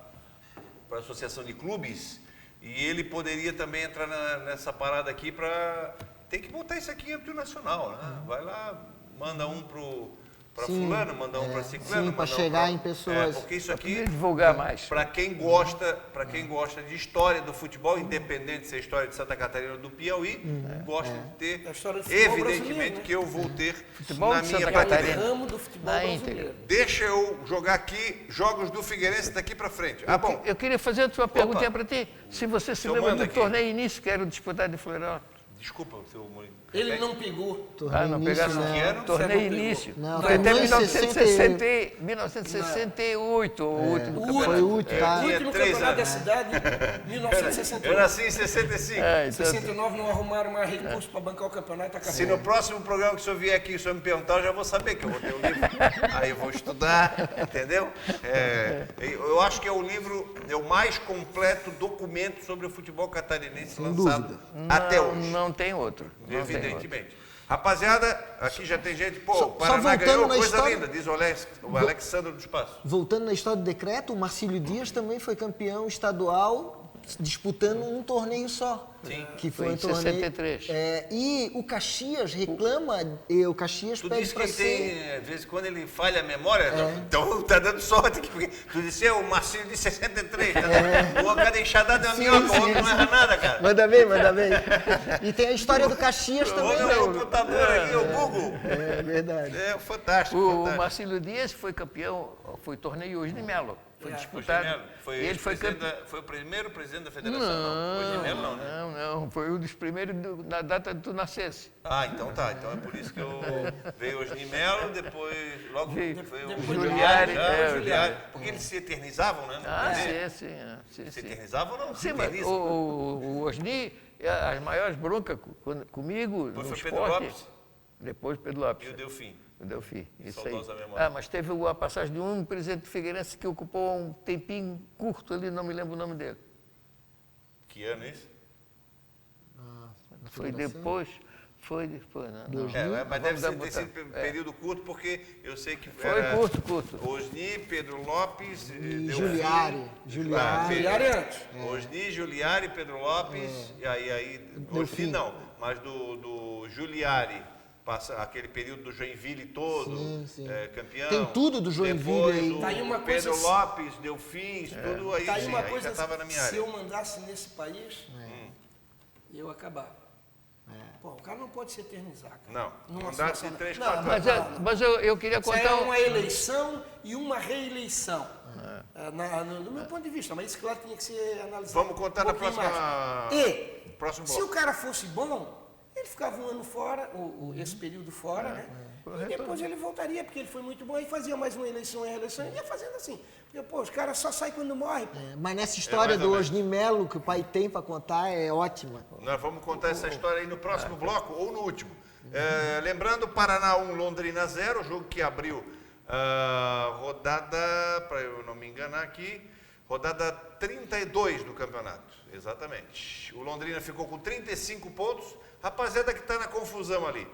a Associação de Clubes, e ele poderia também entrar nessa parada aqui para... Tem que botar isso aqui em âmbito nacional, né? Vai lá, manda um para fulano, manda um para ciclano. Sim, para manda chegar em pessoas. porque isso aqui... Podia divulgar mais. Para quem gosta de história do futebol, independente se é história de Santa Catarina ou do Piauí, gosta de ter, A história do futebol evidentemente brasileiro, né? que eu vou ter Futebol na de minha Santa prateleira. Catarina. Ramo do futebol Na brasileiro. íntegra. Deixa eu jogar aqui jogos do Figueirense daqui para frente. Ah, bom, Eu queria fazer uma perguntinha para ti. Se você se Eu lembra mando do aqui. torneio início que era disputado em Florianópolis. desculpa, seu Mourinho. Ele não pegou. Torneio não início, pegaram né? Que ano? Torneio Você não pegou. início. Não, Foi foi até 1960. 1968, o último O campeonato. Foi o último, tá? O tinha último 3 campeonato da anos. cidade, Eu 1968. nasci em 65. É, Em então, 69 não arrumaram mais recurso para bancar o campeonato, acabou. Se no próximo programa que o senhor vier aqui e o senhor me perguntar, eu já vou saber que eu vou ter o livro. Aí eu vou estudar, entendeu? Eu acho que é o livro, é o mais completo documento sobre o futebol catarinense lançado até hoje. não tem outro. Não tem outro. Evidentemente. Rapaziada, aqui já tem gente, pô, Só o Paraná voltando ganhou, na coisa história- linda, diz o Alexandre do Espaço. Voltando na história do decreto, o Marcílio Dias também foi campeão estadual disputando um torneio só. Sim. Que Foi foi em um torneio. 63. E o Caxias reclama, e o Caxias Tu pede disse para que ser. tem, de vez em quando ele falha a memória, então tá dando sorte aqui, porque tu disse o Marcílio de 63, tá? O cada enxadada é uma minhoca, o outro não erra nada, cara. Manda bem, manda bem. E tem a história do Caxias O também. homem é o computador aqui, o Google. É verdade. É fantástico, O fantástico. Marcílio Dias foi campeão, foi torneio hoje de Melo. Foi disputado. Melo foi, Ele foi campeão. foi o primeiro presidente da federação, não? Foi de Melo, não, né? Não, foi um dos primeiros na data de tu nascesse. Ah, então tá. Então é por isso que eu veio hoje de Melo, depois logo Veio. foi Depois o Juliari, Juliari, Juliari. porque eles se eternizavam, né? Ah, É. sim. Se sim. eternizavam ou não? Se Sim, mas eternizam. o Osni, as maiores broncas comigo Depois no foi Pedro esporte. Lopes? Depois Pedro Lopes. E o Delfim. O Delfim, isso aí. Saudosa memória. Ah, mas teve a passagem de um presidente do Figueirense que ocupou um tempinho curto ali, não me lembro o nome dele. Que ano isso? Foi depois, não. Mas deve Vamos ter botar. sido período curto, porque eu sei que Foi era curto. Osni, Pedro Lopes, E Delfim, Juliari. Juliari antes. Osni, Juliari, Pedro Lopes, e aí Osni Delfim. não, mas do Juliari, passa aquele período do Joinville todo, Sim. campeão. Tem tudo do Joinville Depois aí. o Tá aí uma Pedro coisa- Lopes, Delfim, isso tudo aí, Tá aí sim, uma aí coisa, já estava na minha se área. eu mandasse nesse país, eu acabava. Pô, o cara não pode se eternizar, cara. Não, Numa mandato de situação- 3, Não, 4 mas- anos. Mas eu queria Isso contar é uma eleição e uma reeleição. Do meu ponto de vista, mas isso, claro, tinha que ser analisado. Vamos contar na pouquinho próxima- mais. E, próximo se bloco. o cara fosse bom, ele ficava um ano fora, esse período fora, né? E depois ele voltaria, porque ele foi muito bom, e fazia mais uma eleição e reeleição, e ia fazendo assim. Porque, pô, os caras só saem quando morrem. Pô. Mas nessa história mais ou do menos. Osni Melo, que o pai tem para contar, é ótima. Nós vamos contar essa história aí no próximo bloco ou no último. Lembrando, Paraná 1, Londrina 0, jogo que abriu rodada, para eu não me enganar aqui, rodada 32 do campeonato, exatamente. O Londrina ficou com 35 pontos, rapaziada que está na confusão ali,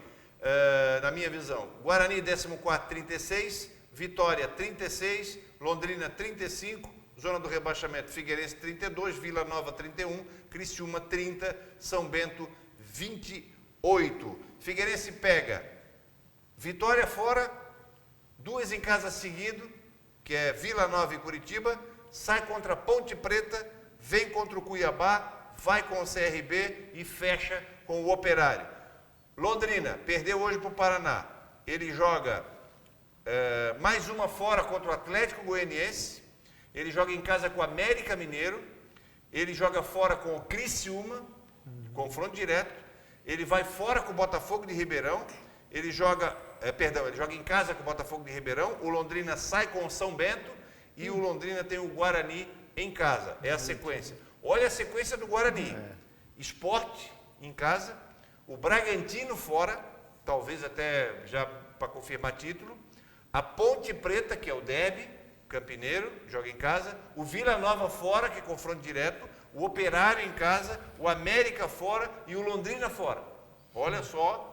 na minha visão. Guarani 14, 36, Vitória 36, Londrina 35, zona do rebaixamento Figueirense 32, Vila Nova 31, Criciúma 30, São Bento 28. Figueirense pega Vitória fora, 2 em casa seguido, que é Vila Nova e Curitiba, sai contra a Ponte Preta, vem contra o Cuiabá, vai com o CRB e fecha com o Operário. Londrina perdeu hoje para o Paraná, ele joga mais uma fora contra o Atlético Goianiense, ele joga em casa com o América Mineiro, ele joga fora com o Criciúma, confronto direto, ele vai fora com o Botafogo de Ribeirão, ele joga em casa com o Botafogo de Ribeirão, o Londrina sai com o São Bento e o Londrina tem o Guarani em casa. É a sequência. Olha a sequência do Guarani. Sport em casa, o Bragantino fora, talvez até já para confirmar título, a Ponte Preta, que é o derby, Campineiro, joga em casa, o Vila Nova fora, que é confronto direto, o Operário em casa, o América fora e o Londrina fora. Olha só,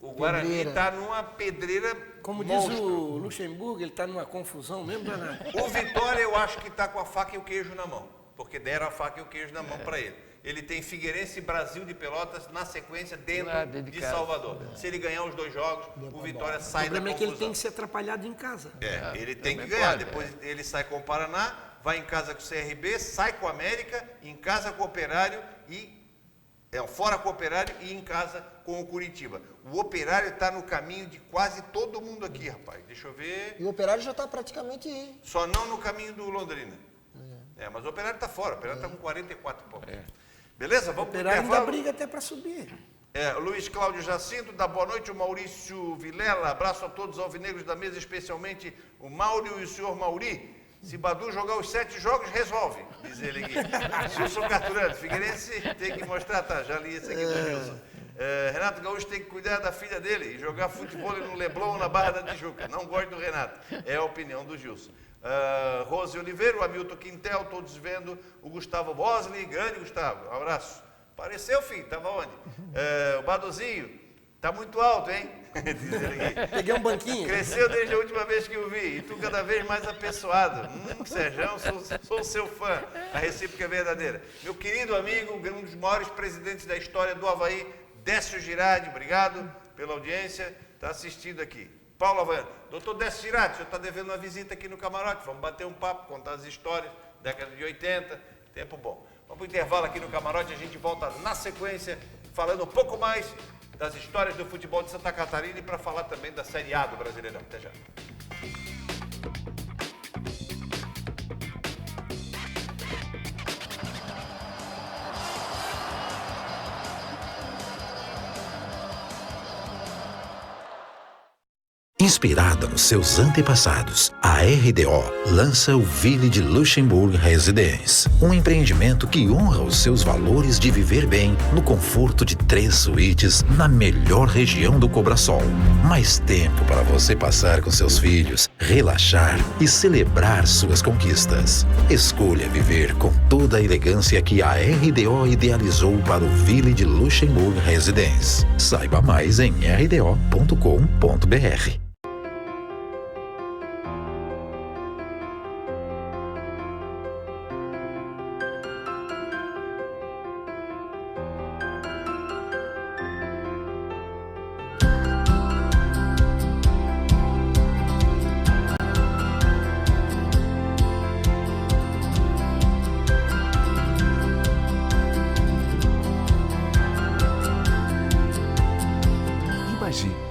o Guarani está numa pedreira. Como monstro. diz o Luxemburgo, ele está numa confusão mesmo danada. O Vitória eu acho que está com a faca e o queijo na mão, porque deram a faca e o queijo na mão para ele. Ele tem Figueirense e Brasil de Pelotas na sequência dentro de Salvador. Se ele ganhar os 2 jogos, o Vitória sai da confusão. O problema é que ele tem que ser atrapalhado em casa. Ele tem que ganhar. Depois ele sai com o Paraná, vai em casa com o CRB, sai com o América, em casa com o Operário e fora com o Operário e em casa com o Curitiba. O Operário está no caminho de quase todo mundo aqui, rapaz. Deixa eu ver. E o Operário já está praticamente... Só não no caminho do Londrina. Mas o Operário está fora. O Operário está com 44 pontos. Beleza? Vamos para o Operário ainda intervalo. briga até para subir. Luiz Cláudio Jacinto, dá boa noite, o Maurício Vilela. Abraço a todos os alvinegros da mesa, especialmente o Mauro e o senhor Mauri. Se Badu jogar os 7 jogos, resolve, diz ele aqui. Gilson Carturano, Figueirense tem que mostrar, tá, já li esse aqui do Gilson. Renato Gaúcho tem que cuidar da filha dele e jogar futebol no Leblon ou na Barra da Tijuca. Não gosto do Renato, é a opinião do Gilson. Rose Oliveira, o Hamilton Quintel, todos vendo, o Gustavo Bosley, grande Gustavo, um abraço. Apareceu, filho, estava onde? O Badozinho, tá muito alto, hein? Diz ele aqui. Peguei um banquinho. Cresceu desde a última vez que o vi, e tu cada vez mais apessoado. Sérgio, sou seu fã, a recíproca é verdadeira. Meu querido amigo, um dos maiores presidentes da história do Avaí, Décio Girardi, obrigado pela audiência, está assistindo aqui. Paulo Havaiano, doutor Décio Girardi, o senhor está devendo uma visita aqui no camarote, vamos bater um papo, contar as histórias, década de 80, tempo bom. Vamos para o intervalo aqui no camarote, a gente volta na sequência, falando um pouco mais das histórias do futebol de Santa Catarina e para falar também da Série A do Brasileirão. Até já. Inspirada nos seus antepassados, a RDO lança o Village Luxembourg Residence, um empreendimento que honra os seus valores de viver bem no conforto de 3 suítes na melhor região do Cobrasol. Mais tempo para você passar com seus filhos, relaxar e celebrar suas conquistas. Escolha viver com toda a elegância que a RDO idealizou para o Village Luxembourg Residence. Saiba mais em rdo.com.br.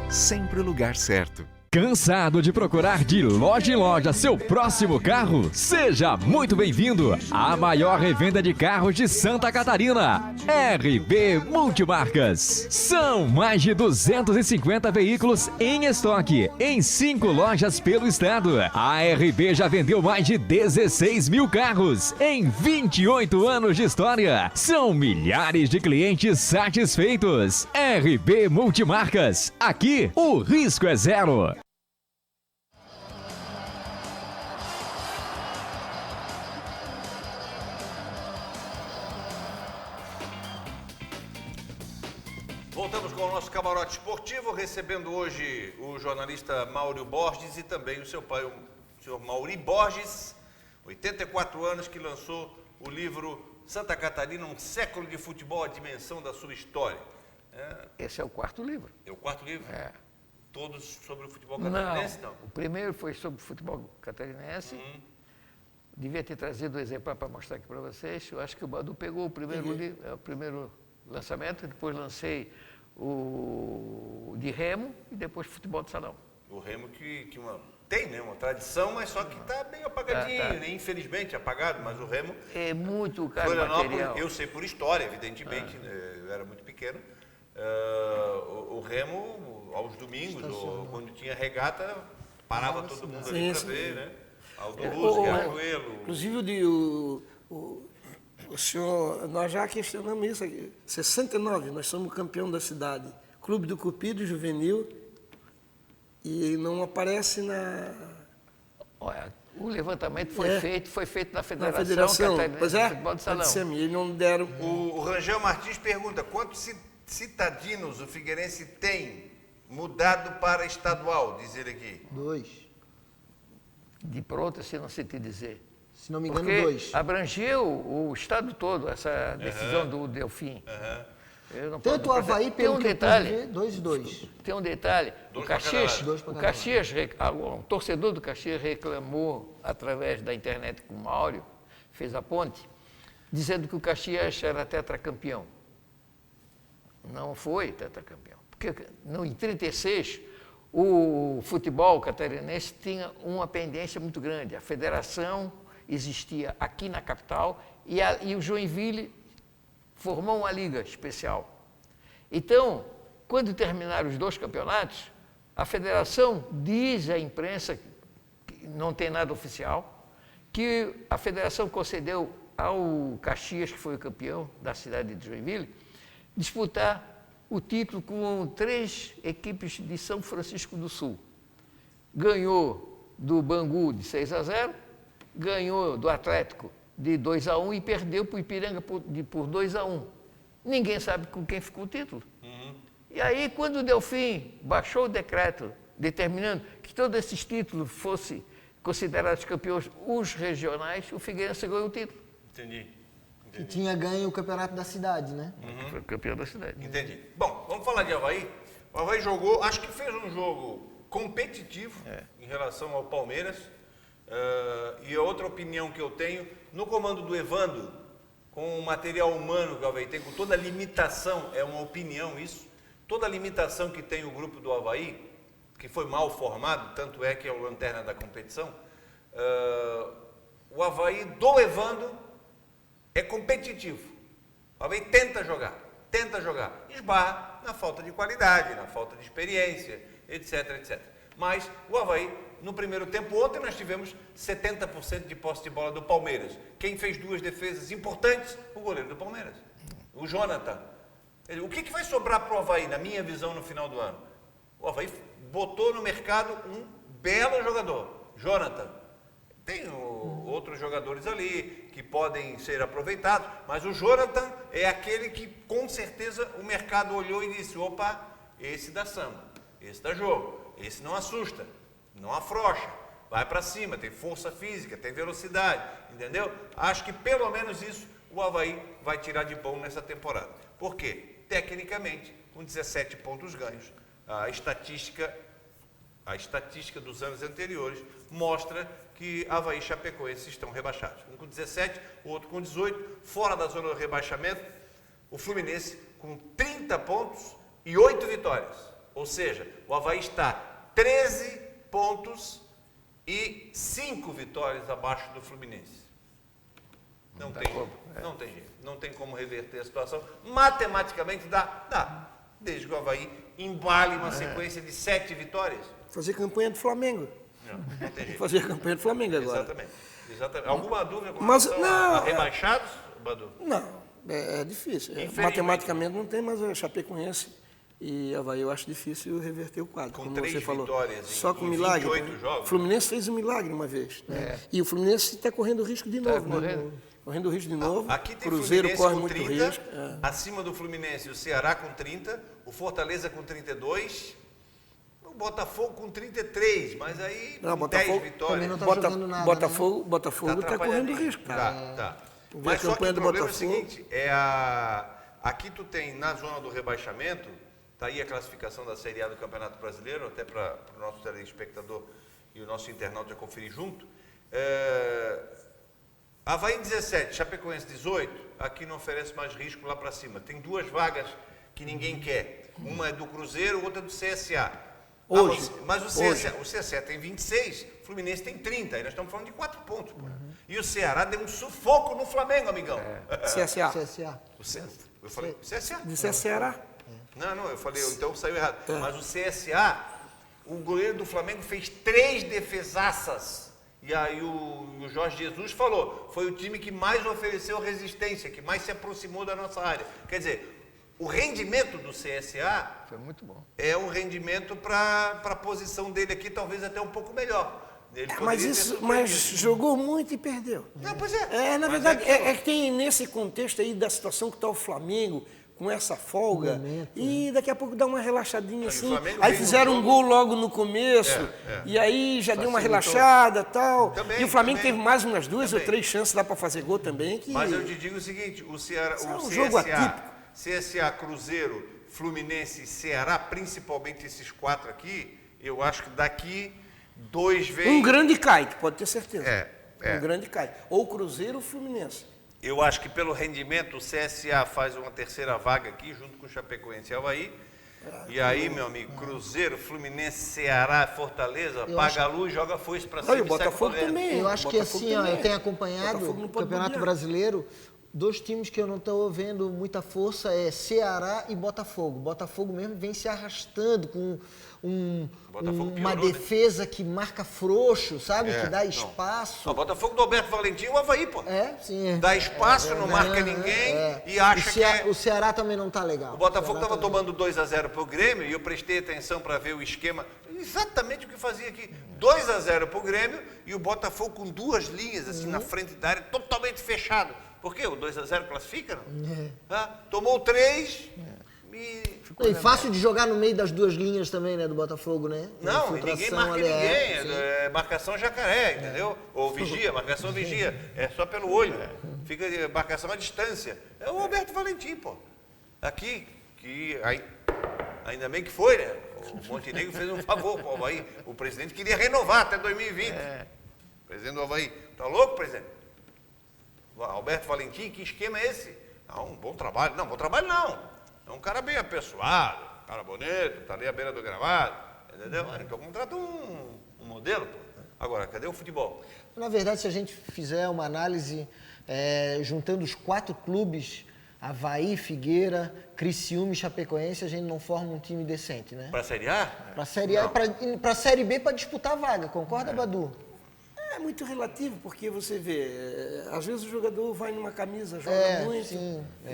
Sempre o lugar certo. Cansado de procurar de loja em loja seu próximo carro? Seja muito bem-vindo à maior revenda de carros de Santa Catarina, RB Multimarcas. São mais de 250 veículos em estoque, em 5 lojas pelo estado. A RB já vendeu mais de 16 mil carros em 28 anos de história. São milhares de clientes satisfeitos. RB Multimarcas. Aqui, o risco é zero. Voltamos com o nosso camarote esportivo, recebendo hoje o jornalista Máurio Borges e também o seu pai, o o senhor Mauri Borges, 84 anos, que lançou o livro Santa Catarina, um século de futebol, a dimensão da sua história. Esse é o 4º livro. É o 4º livro? É. Todos sobre o futebol catarinense, não? O primeiro foi sobre o futebol catarinense. Devia ter trazido o exemplar para mostrar aqui para vocês. Eu acho que o Badu pegou o primeiro lançamento, depois lancei o de remo e depois futebol de salão. O remo que tem, né, uma tradição, mas só que está meio apagadinho, né? Infelizmente apagado, mas o remo... É muito caro material. Eu sei por história, evidentemente, eu era muito pequeno. O remo, aos domingos, ou quando tinha regata, parava todo mundo ali para ver, né? Aldo Luz, Riachuelo. Inclusive, o senhor, nós já questionamos isso aqui. 69, nós somos campeão da cidade. Clube do Cupido, juvenil, e não aparece na... Olha, o levantamento foi feito na Federação, pois é, de Futebol de Salão. E não deram... O Rangel Martins pergunta, quantos citadinos o Figueirense tem mudado para estadual, diz ele aqui? 2. De pronto, se não sei te dizer. Se não me engano, Porque 2. abrangeu o estado todo, essa decisão do Delfim. Tanto o Avaí, pelo que eu pude ver, 2 e 2. Tem um detalhe, o Caxias, um torcedor do Caxias reclamou através da internet com o Máurio, fez a ponte, dizendo que o Caxias era tetracampeão. Não foi tetracampeão. Porque em 1936, o futebol catarinense tinha uma pendência muito grande. A federação existia aqui na capital e o Joinville formou uma liga especial. Então, quando terminaram os 2 campeonatos, a federação diz à imprensa, que não tem nada oficial, que a federação concedeu ao Caxias, que foi o campeão da cidade de Joinville, disputar o título com 3 equipes de São Francisco do Sul. Ganhou do Bangu de 6-0, ganhou do Atlético de 2-1 e perdeu para o Ipiranga por 2-1. Ninguém sabe com quem ficou o título. E aí, quando o Delfim baixou o decreto determinando que todos esses títulos fossem considerados campeões, os regionais, o Figueirense ganhou o título. Entendi. Que tinha ganho o campeonato da cidade, né? Foi campeão da cidade. Entendi. Bom, vamos falar de Avaí. O Avaí jogou, acho que fez um jogo competitivo em relação ao Palmeiras. E a outra opinião que eu tenho, no comando do Evandro, com o material humano que o Avaí tem, com toda a limitação, é uma opinião isso, toda a limitação que tem o grupo do Avaí, que foi mal formado, tanto é que é o lanterna da competição, o Avaí do Evandro é competitivo. O Avaí tenta jogar, esbarra na falta de qualidade, na falta de experiência, etc, etc. Mas o Avaí, no primeiro tempo, ontem nós tivemos 70% de posse de bola do Palmeiras. Quem fez 2 defesas importantes? O goleiro do Palmeiras, o Jonathan. O que vai sobrar para o Avaí, na minha visão, no final do ano? O Avaí botou no mercado um belo jogador, Jonathan. Tem outros jogadores ali que podem ser aproveitados, mas o Jonathan é aquele que, com certeza, o mercado olhou e disse, opa, esse dá samba, esse dá jogo, esse não assusta, não afrouxa, vai para cima, tem força física, tem velocidade, entendeu? Acho que pelo menos isso o Avaí vai tirar de bom nessa temporada. Por quê? Tecnicamente, com 17 pontos ganhos, a estatística dos anos anteriores mostra que Avaí e Chapecoense estão rebaixados. Um com 17, o outro com 18, fora da zona do rebaixamento, o Fluminense com 30 pontos e 8 vitórias. Ou seja, o Avaí está 13 pontos e 5 vitórias abaixo do Fluminense. Não tem jeito, não tem como reverter a situação. Matematicamente dá, desde que o Avaí embale uma sequência de 7 vitórias. Fazer campanha do Flamengo. Não tem jeito. Fazer campanha do Flamengo agora. Exatamente. Alguma dúvida com relação a rebaixados, Badu? Não, é difícil. Matematicamente não tem, mas a Chapecoense e Avaí eu acho difícil reverter o quadro, com como 3 você falou. Vitórias só com em milagre. 28 jogos. O Fluminense fez um milagre uma vez. Né? E o Fluminense está correndo risco de novo. Correndo risco de novo. Aqui tem Cruzeiro Fluminense corre com muito 30, risco. acima do Fluminense o Ceará com 30, o Fortaleza com 32, O Botafogo com 33, mas aí Não, com 10 também vitórias. não tá jogando nada, Botafogo está correndo risco, cara. Tá. Vê Mas a só que campanha o do problema é o Botafogo. seguinte, aqui tu tem, na zona do rebaixamento, tá aí a classificação da Série A do Campeonato Brasileiro, até para o nosso telespectador e o nosso internauta já conferir junto. Avaí 17, Chapecoense 18, aqui não oferece mais risco lá para cima. Tem 2 vagas que ninguém quer. Uma é do Cruzeiro, outra é do CSA. Mas o CSA tem 26, o Fluminense tem 30, aí nós estamos falando de 4 pontos. Pô. E o Ceará deu um sufoco no Flamengo, amigão. CSA. Eu falei, CSA? De CSA. Não, eu falei, então saiu errado. Mas o CSA, o goleiro do Flamengo fez 3 defesaças. E aí o Jorge Jesus falou, foi o time que mais ofereceu resistência, que mais se aproximou da nossa área. Quer dizer, o rendimento do CSA Foi muito bom. é um rendimento para a posição dele aqui, talvez até um pouco melhor. Mas jogou muito e perdeu. Não, pois é. Na verdade, é que tem nesse contexto aí da situação que está o Flamengo, com essa folga, e daqui a pouco dá uma relaxadinha assim. Aí fizeram um gol logo no começo, e aí já deu uma relaxada e tal. E o Flamengo teve mais umas 2 ou 3 chances lá para fazer gol também. Mas eu te digo o seguinte, o jogo atípico. CSA, Cruzeiro, Fluminense e Ceará, principalmente esses 4 aqui, eu acho que daqui 2 vezes... Um grande cai, pode ter certeza. Um grande cai. Ou Cruzeiro ou Fluminense. Eu acho que pelo rendimento o CSA faz uma 3ª vaga aqui, junto com o Chapecoense e Avaí. E aí, meu amigo, Cruzeiro, Fluminense, Ceará, Fortaleza, paga a luz, joga foice pra cima e o Botafogo também. Eu acho que assim, ó, eu tenho acompanhado o Campeonato Brasileiro, 2 times que eu não estou vendo muita força é Ceará e Botafogo. Botafogo mesmo vem se arrastando com uma defesa que marca frouxo, sabe? Que dá espaço. O Botafogo do Alberto Valentim e o Avaí, pô. Sim. Dá espaço, não marca ninguém e acha que... O Ceará também não tá legal. O Botafogo estava tomando 2-0 pro Grêmio e eu prestei atenção para ver o esquema, exatamente o que fazia aqui. 2-0 pro Grêmio e o Botafogo com 2 linhas assim na frente da área, totalmente fechado. Por quê? O 2-0 classifica, não? Tomou 3 e fácil de jogar no meio das 2 linhas também, né, do Botafogo, né? Não, e ninguém marca ninguém, marcação jacaré, entendeu? Ou vigia, marcação vigia, é só pelo olho, fica marcação à distância. É o Alberto Valentim, pô. Aqui, que ainda bem que foi, né? O Montenegro fez um favor pro Avaí. O presidente queria renovar até 2020. Presidente do Avaí. Tá louco, presidente? Alberto Valentim, que esquema é esse? Um bom trabalho. Não, bom trabalho não. É um cara bem apessoado, um cara bonito, tá ali à beira do gramado, entendeu? Então contrata um modelo, pô. Agora, cadê o futebol? Na verdade, se a gente fizer uma análise juntando os 4 clubes, Avaí, Figueira, Criciúma e Chapecoense, a gente não forma um time decente, né? Para a Série A? Para a Série A, para a Série B, para disputar a vaga, concorda, Badu? É muito relativo, porque você vê, às vezes o jogador vai numa camisa, joga muito,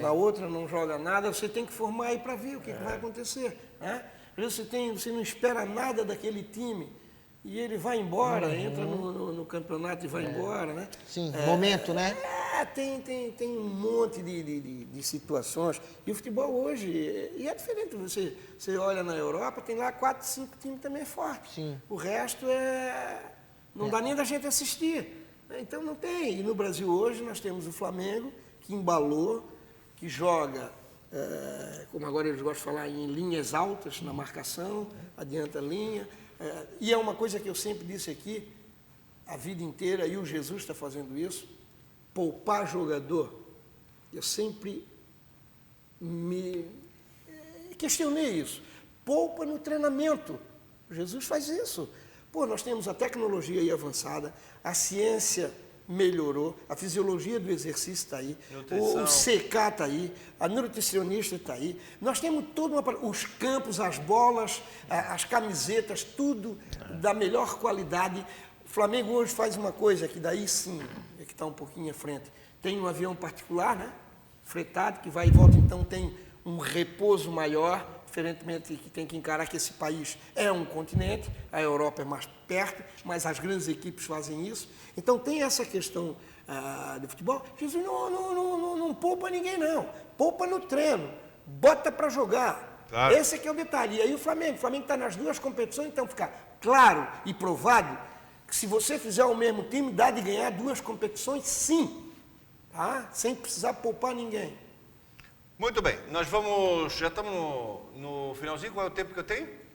na outra não joga nada, você tem que formar aí para ver o que vai acontecer. Né? Às vezes você não espera nada daquele time e ele vai embora, entra no campeonato e vai embora. Né? Sim, momento, né? Tem um monte de situações. E o futebol hoje, e é diferente, você olha na Europa, tem lá 4, 5 times também fortes. Sim. O resto não dá nem da gente assistir. Então não tem. E no Brasil hoje nós temos o Flamengo, que embalou, que joga, como agora eles gostam de falar, em linhas altas na marcação, adianta a linha. E é uma coisa que eu sempre disse aqui, a vida inteira, e o Jesus está fazendo isso, poupar jogador. Eu sempre me questionei isso. Poupa no treinamento. O Jesus faz isso. Pô, nós temos a tecnologia aí avançada, a ciência melhorou, a fisiologia do exercício está aí, o CK está aí, a nutricionista está aí. Nós temos os campos, as bolas, as camisetas, tudo da melhor qualidade. O Flamengo hoje faz uma coisa que daí sim, é que está um pouquinho à frente. Tem um avião particular, né? Fretado, que vai e volta, então tem um repouso maior, diferentemente que tem que encarar que esse país é um continente, a Europa é mais perto, mas as grandes equipes fazem isso. Então tem essa questão do futebol. Jesus não poupa ninguém, não. Poupa no treino, bota para jogar. Claro. Esse é que é o detalhe. E aí o Flamengo está nas duas competições, então fica claro e provado que se você fizer o mesmo time, dá de ganhar duas competições, sim. Tá? Sem precisar poupar ninguém. Muito bem, já estamos no finalzinho, qual é o tempo que eu tenho?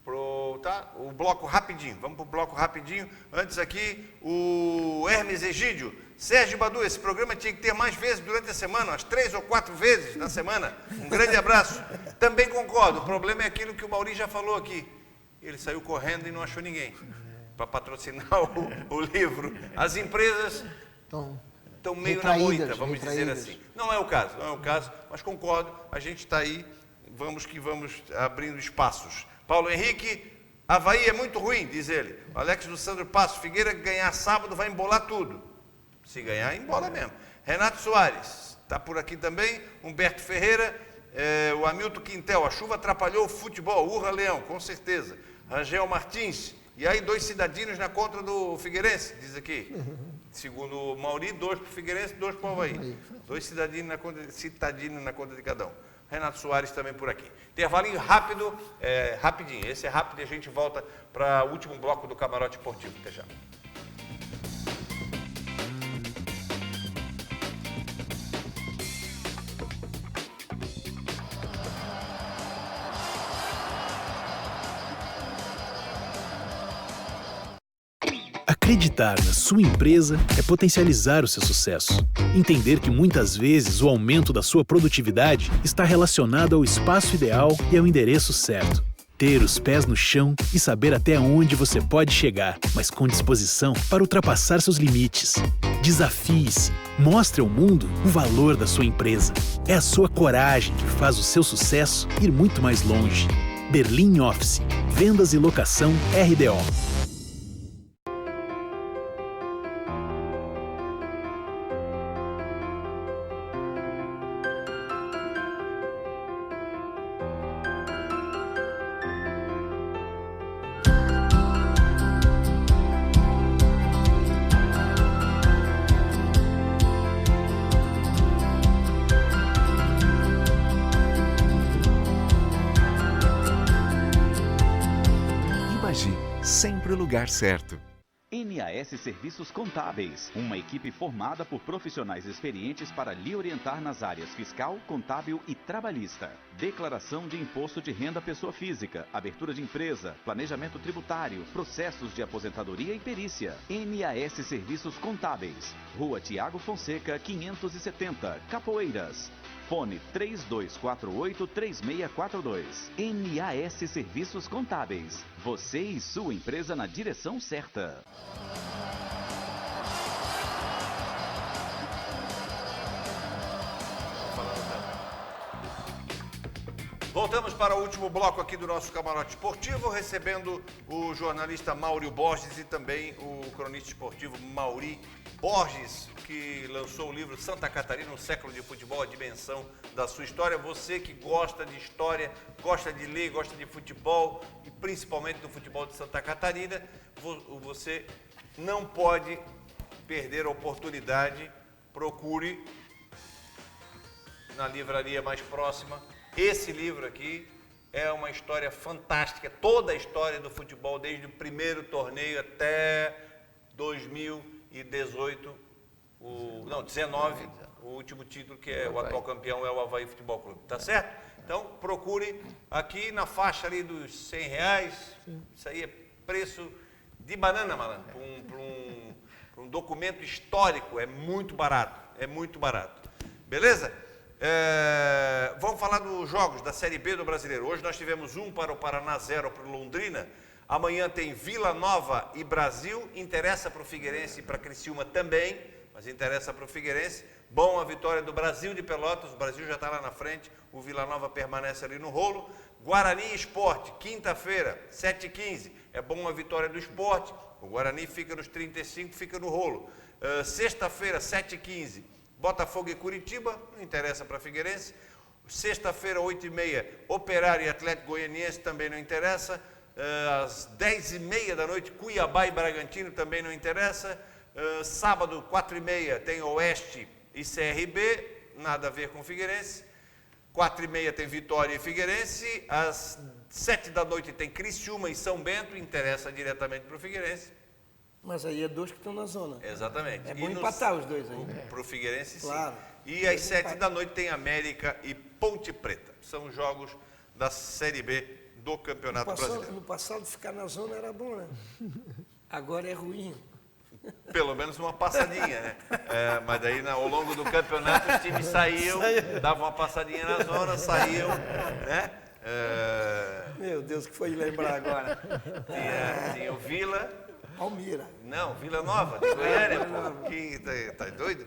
O bloco rapidinho, vamos para o bloco rapidinho. Antes aqui, o Hermes Egídio. Sérgio Badu, esse programa tinha que ter mais vezes durante a semana, umas 3 ou 4 vezes na semana. Um grande abraço. Também concordo, o problema é aquilo que o Mauri já falou aqui. Ele saiu correndo e não achou ninguém para patrocinar o livro. As empresas estão meio na moita, vamos dizer assim. Não é o caso, mas concordo, a gente está aí, vamos abrindo espaços. Paulo Henrique, Avaí é muito ruim, diz ele. Alex do Sandro Passo, Figueira ganhar sábado vai embolar tudo. Se ganhar, embola mesmo. Renato Soares, está por aqui também. Humberto Ferreira, o Hamilton Quintel, a chuva atrapalhou o futebol. Urra Leão, com certeza. Rangel Martins, e aí 2 cidadinos na contra do Figueirense, diz aqui. Segundo o Mauri, 2 para o Figueirense, 2 para o Avaí. 2 cidadinos na conta de cada um. Renato Soares também por aqui. Intervalinho rápido, rapidinho. Esse é rápido e a gente volta para o último bloco do Camarote Esportivo. Até já. Acreditar na sua empresa é potencializar o seu sucesso. Entender que muitas vezes o aumento da sua produtividade está relacionado ao espaço ideal e ao endereço certo. Ter os pés no chão e saber até onde você pode chegar, mas com disposição para ultrapassar seus limites. Desafie-se. Mostre ao mundo o valor da sua empresa. É a sua coragem que faz o seu sucesso ir muito mais longe. Berlim Office. Vendas e locação RDO. Sempre o lugar certo. NAS Serviços Contábeis, uma equipe formada por profissionais experientes para lhe orientar nas áreas fiscal, contábil e trabalhista. Declaração de imposto de renda pessoa física, abertura de empresa, planejamento tributário, processos de aposentadoria e perícia. NAS Serviços Contábeis, Rua Tiago Fonseca, 570, Capoeiras. Fone 3248-3642. NAS Serviços Contábeis. Você e sua empresa na direção certa. Voltamos para o último bloco aqui do nosso Camarote Esportivo, recebendo o jornalista Mauri Borges e também o cronista esportivo Mauri Borges, que lançou o livro Santa Catarina, um século de futebol, a dimensão da sua história. Você que gosta de história, gosta de ler, gosta de futebol e principalmente do futebol de Santa Catarina, você não pode perder a oportunidade. Procure na livraria mais próxima. Esse livro aqui é uma história fantástica, toda a história do futebol, desde o primeiro torneio até 2018, 19, o último título, que é o atual campeão, é o Avaí Futebol Clube, tá certo? Então, procure aqui na faixa ali dos R$100, isso aí é preço de banana, malandro, para um documento histórico, é muito barato, beleza? Vamos falar dos jogos da Série B do Brasileiro. Hoje nós tivemos 1 para o Paraná, 0 para o Londrina. Amanhã tem Vila Nova e Brasil. Interessa para o Figueirense e para Criciúma também, mas interessa para o Figueirense. Bom a vitória do Brasil de Pelotas. O Brasil já está lá na frente. O Vila Nova permanece ali no rolo. Guarani e Sport, quinta-feira, 7h15. É bom a vitória do Sport. O Guarani fica nos 35, fica no rolo. Sexta-feira, 7h15. Botafogo e Curitiba, não interessa para Figueirense. Sexta-feira, 8h30, Operário e Atlético Goianiense, também não interessa. Às 10h30 da noite, Cuiabá e Bragantino, também não interessa. Sábado, 4h30, tem Oeste e CRB, nada a ver com Figueirense. 4h30 tem Vitória e Figueirense. Às 7 da noite tem Criciúma e São Bento. Interessa diretamente para o Figueirense. Mas aí é 2 que estão na zona. Exatamente. É bom empatar os dois aí. Para o Figueirense, claro. Sim. E às 7 da noite tem América e Ponte Preta. São jogos da Série B do Campeonato Brasileiro. No passado, ficar na zona era bom, né? Agora é ruim. Pelo menos uma passadinha, né? Mas daí, ao longo do campeonato, os times saíam, davam uma passadinha na zona, saíam, né? Meu Deus, que foi lembrar agora? Tinha o Vila... Palmira. Não, Vila Nova, de Goiânia, pô. Que tá doido?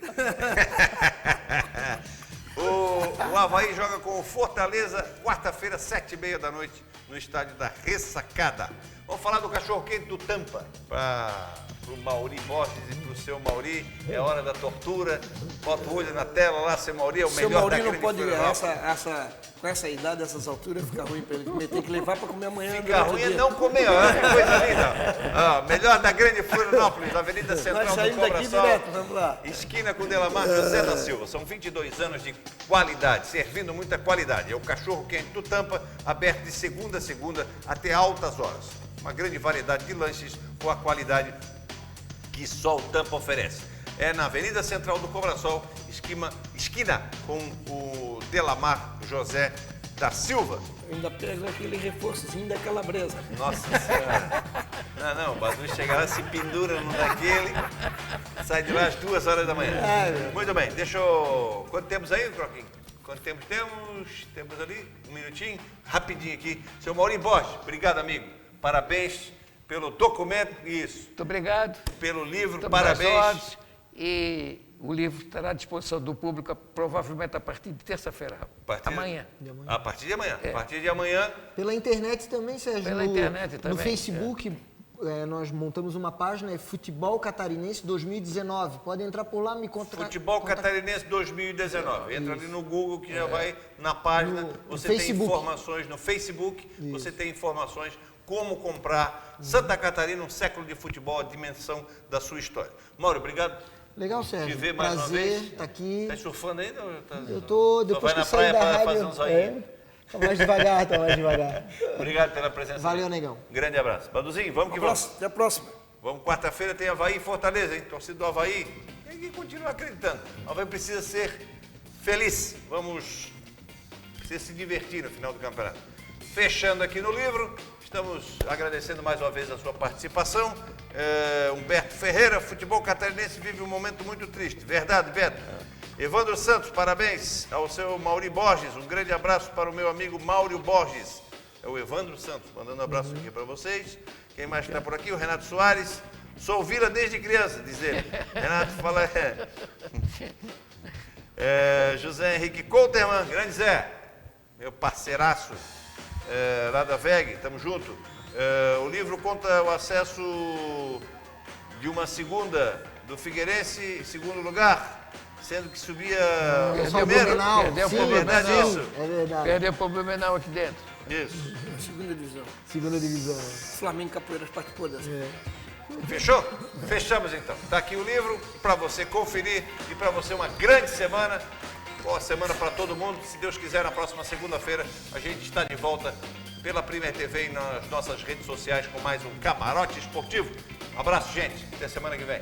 O Avaí joga com o Fortaleza, quarta-feira, 7h30 da noite, no estádio da Ressacada. Vamos falar do cachorro-quente do Tampa, para o Mauri Borges e para o seu Mauri. É hora da tortura. Bota o olho na tela lá, seu Mauri é o melhor Mauri daquele não pode, de com essa idade, essas alturas, fica ruim para ele comer. Tem que levar para comer amanhã. Fica ruim é não comer, que coisa linda. Melhor da Grande Florianópolis, Avenida Central do Cobraçal. Direto, vamos lá. Esquina com Delamar José da Silva. São 22 anos de qualidade, servindo muita qualidade. É o cachorro-quente do Tampa, aberto de segunda a segunda até altas horas. Uma grande variedade de lanches com a qualidade que só o Tampa oferece. É na Avenida Central do Cobraçal, esquina com o Delamar José da Silva. Eu ainda pego aquele reforçozinho da calabresa. Nossa Senhora. Não, o Badu chega lá, se pendura no daquele, sai de lá às 2 horas da manhã. Muito bem, deixa eu... Quanto temos aí, Croquinho? Quanto tempo temos? Temos ali, um minutinho, rapidinho aqui. Seu Maurinho Borges, obrigado, amigo. Parabéns pelo documento, isso. Muito obrigado. Pelo livro, Estamos parabéns. às ordens. E o livro estará à disposição do público provavelmente a partir de terça-feira, amanhã. A partir de amanhã. A partir de amanhã. Pela internet também, Sérgio. Pela internet também. No Facebook, nós montamos uma página, é Futebol Catarinense 2019. Pode entrar por lá, me contar. Futebol Catarinense 2019. Entra ali no Google que já vai na página. Você tem informações no Facebook, você tem informações como comprar Santa Catarina, um século de futebol, a dimensão da sua história. Mauro, obrigado. Legal, Sérgio. Te ver mais uma vez. Estar aqui. Tá surfando ainda? Eu tô, depois que eu saí da rádio... fazer um zoinho. Tá mais devagar, Obrigado pela presença. Valeu, negão. Grande abraço. Baduzinho, vamos que vamos. Até a próxima. Vamos, quarta-feira tem Avaí e Fortaleza, hein? Torcida do Avaí. Tem que continuar acreditando. O Avaí precisa ser feliz. Precisa se divertir no final do campeonato. Fechando aqui no livro, estamos agradecendo mais uma vez a sua participação. Humberto Ferreira, futebol catarinense vive um momento muito triste. Verdade, Beto? Evandro Santos, parabéns ao seu Mauri Borges. Um grande abraço para o meu amigo Máurio Borges. É o Evandro Santos, mandando um abraço aqui para vocês. Quem mais está por aqui? O Renato Soares. Sou Vila desde criança, diz ele. Renato fala... José Henrique Couterman, grande Zé, meu parceiraço. Lá da VEG, estamos juntos. O livro conta o acesso de uma segunda do Figueirense, segundo lugar, sendo que subia o Palmeiras. É verdade. Perdeu o Blumenau aqui dentro. Isso. Segunda divisão. Segunda divisão. Flamengo Capoeiras participou dessa. Fechou? Fechamos então. Está aqui o livro para você conferir e para você uma grande semana. Boa semana para todo mundo. Se Deus quiser, na próxima segunda-feira a gente está de volta pela Premier TV e nas nossas redes sociais com mais um Camarote Esportivo. Um abraço, gente. Até semana que vem.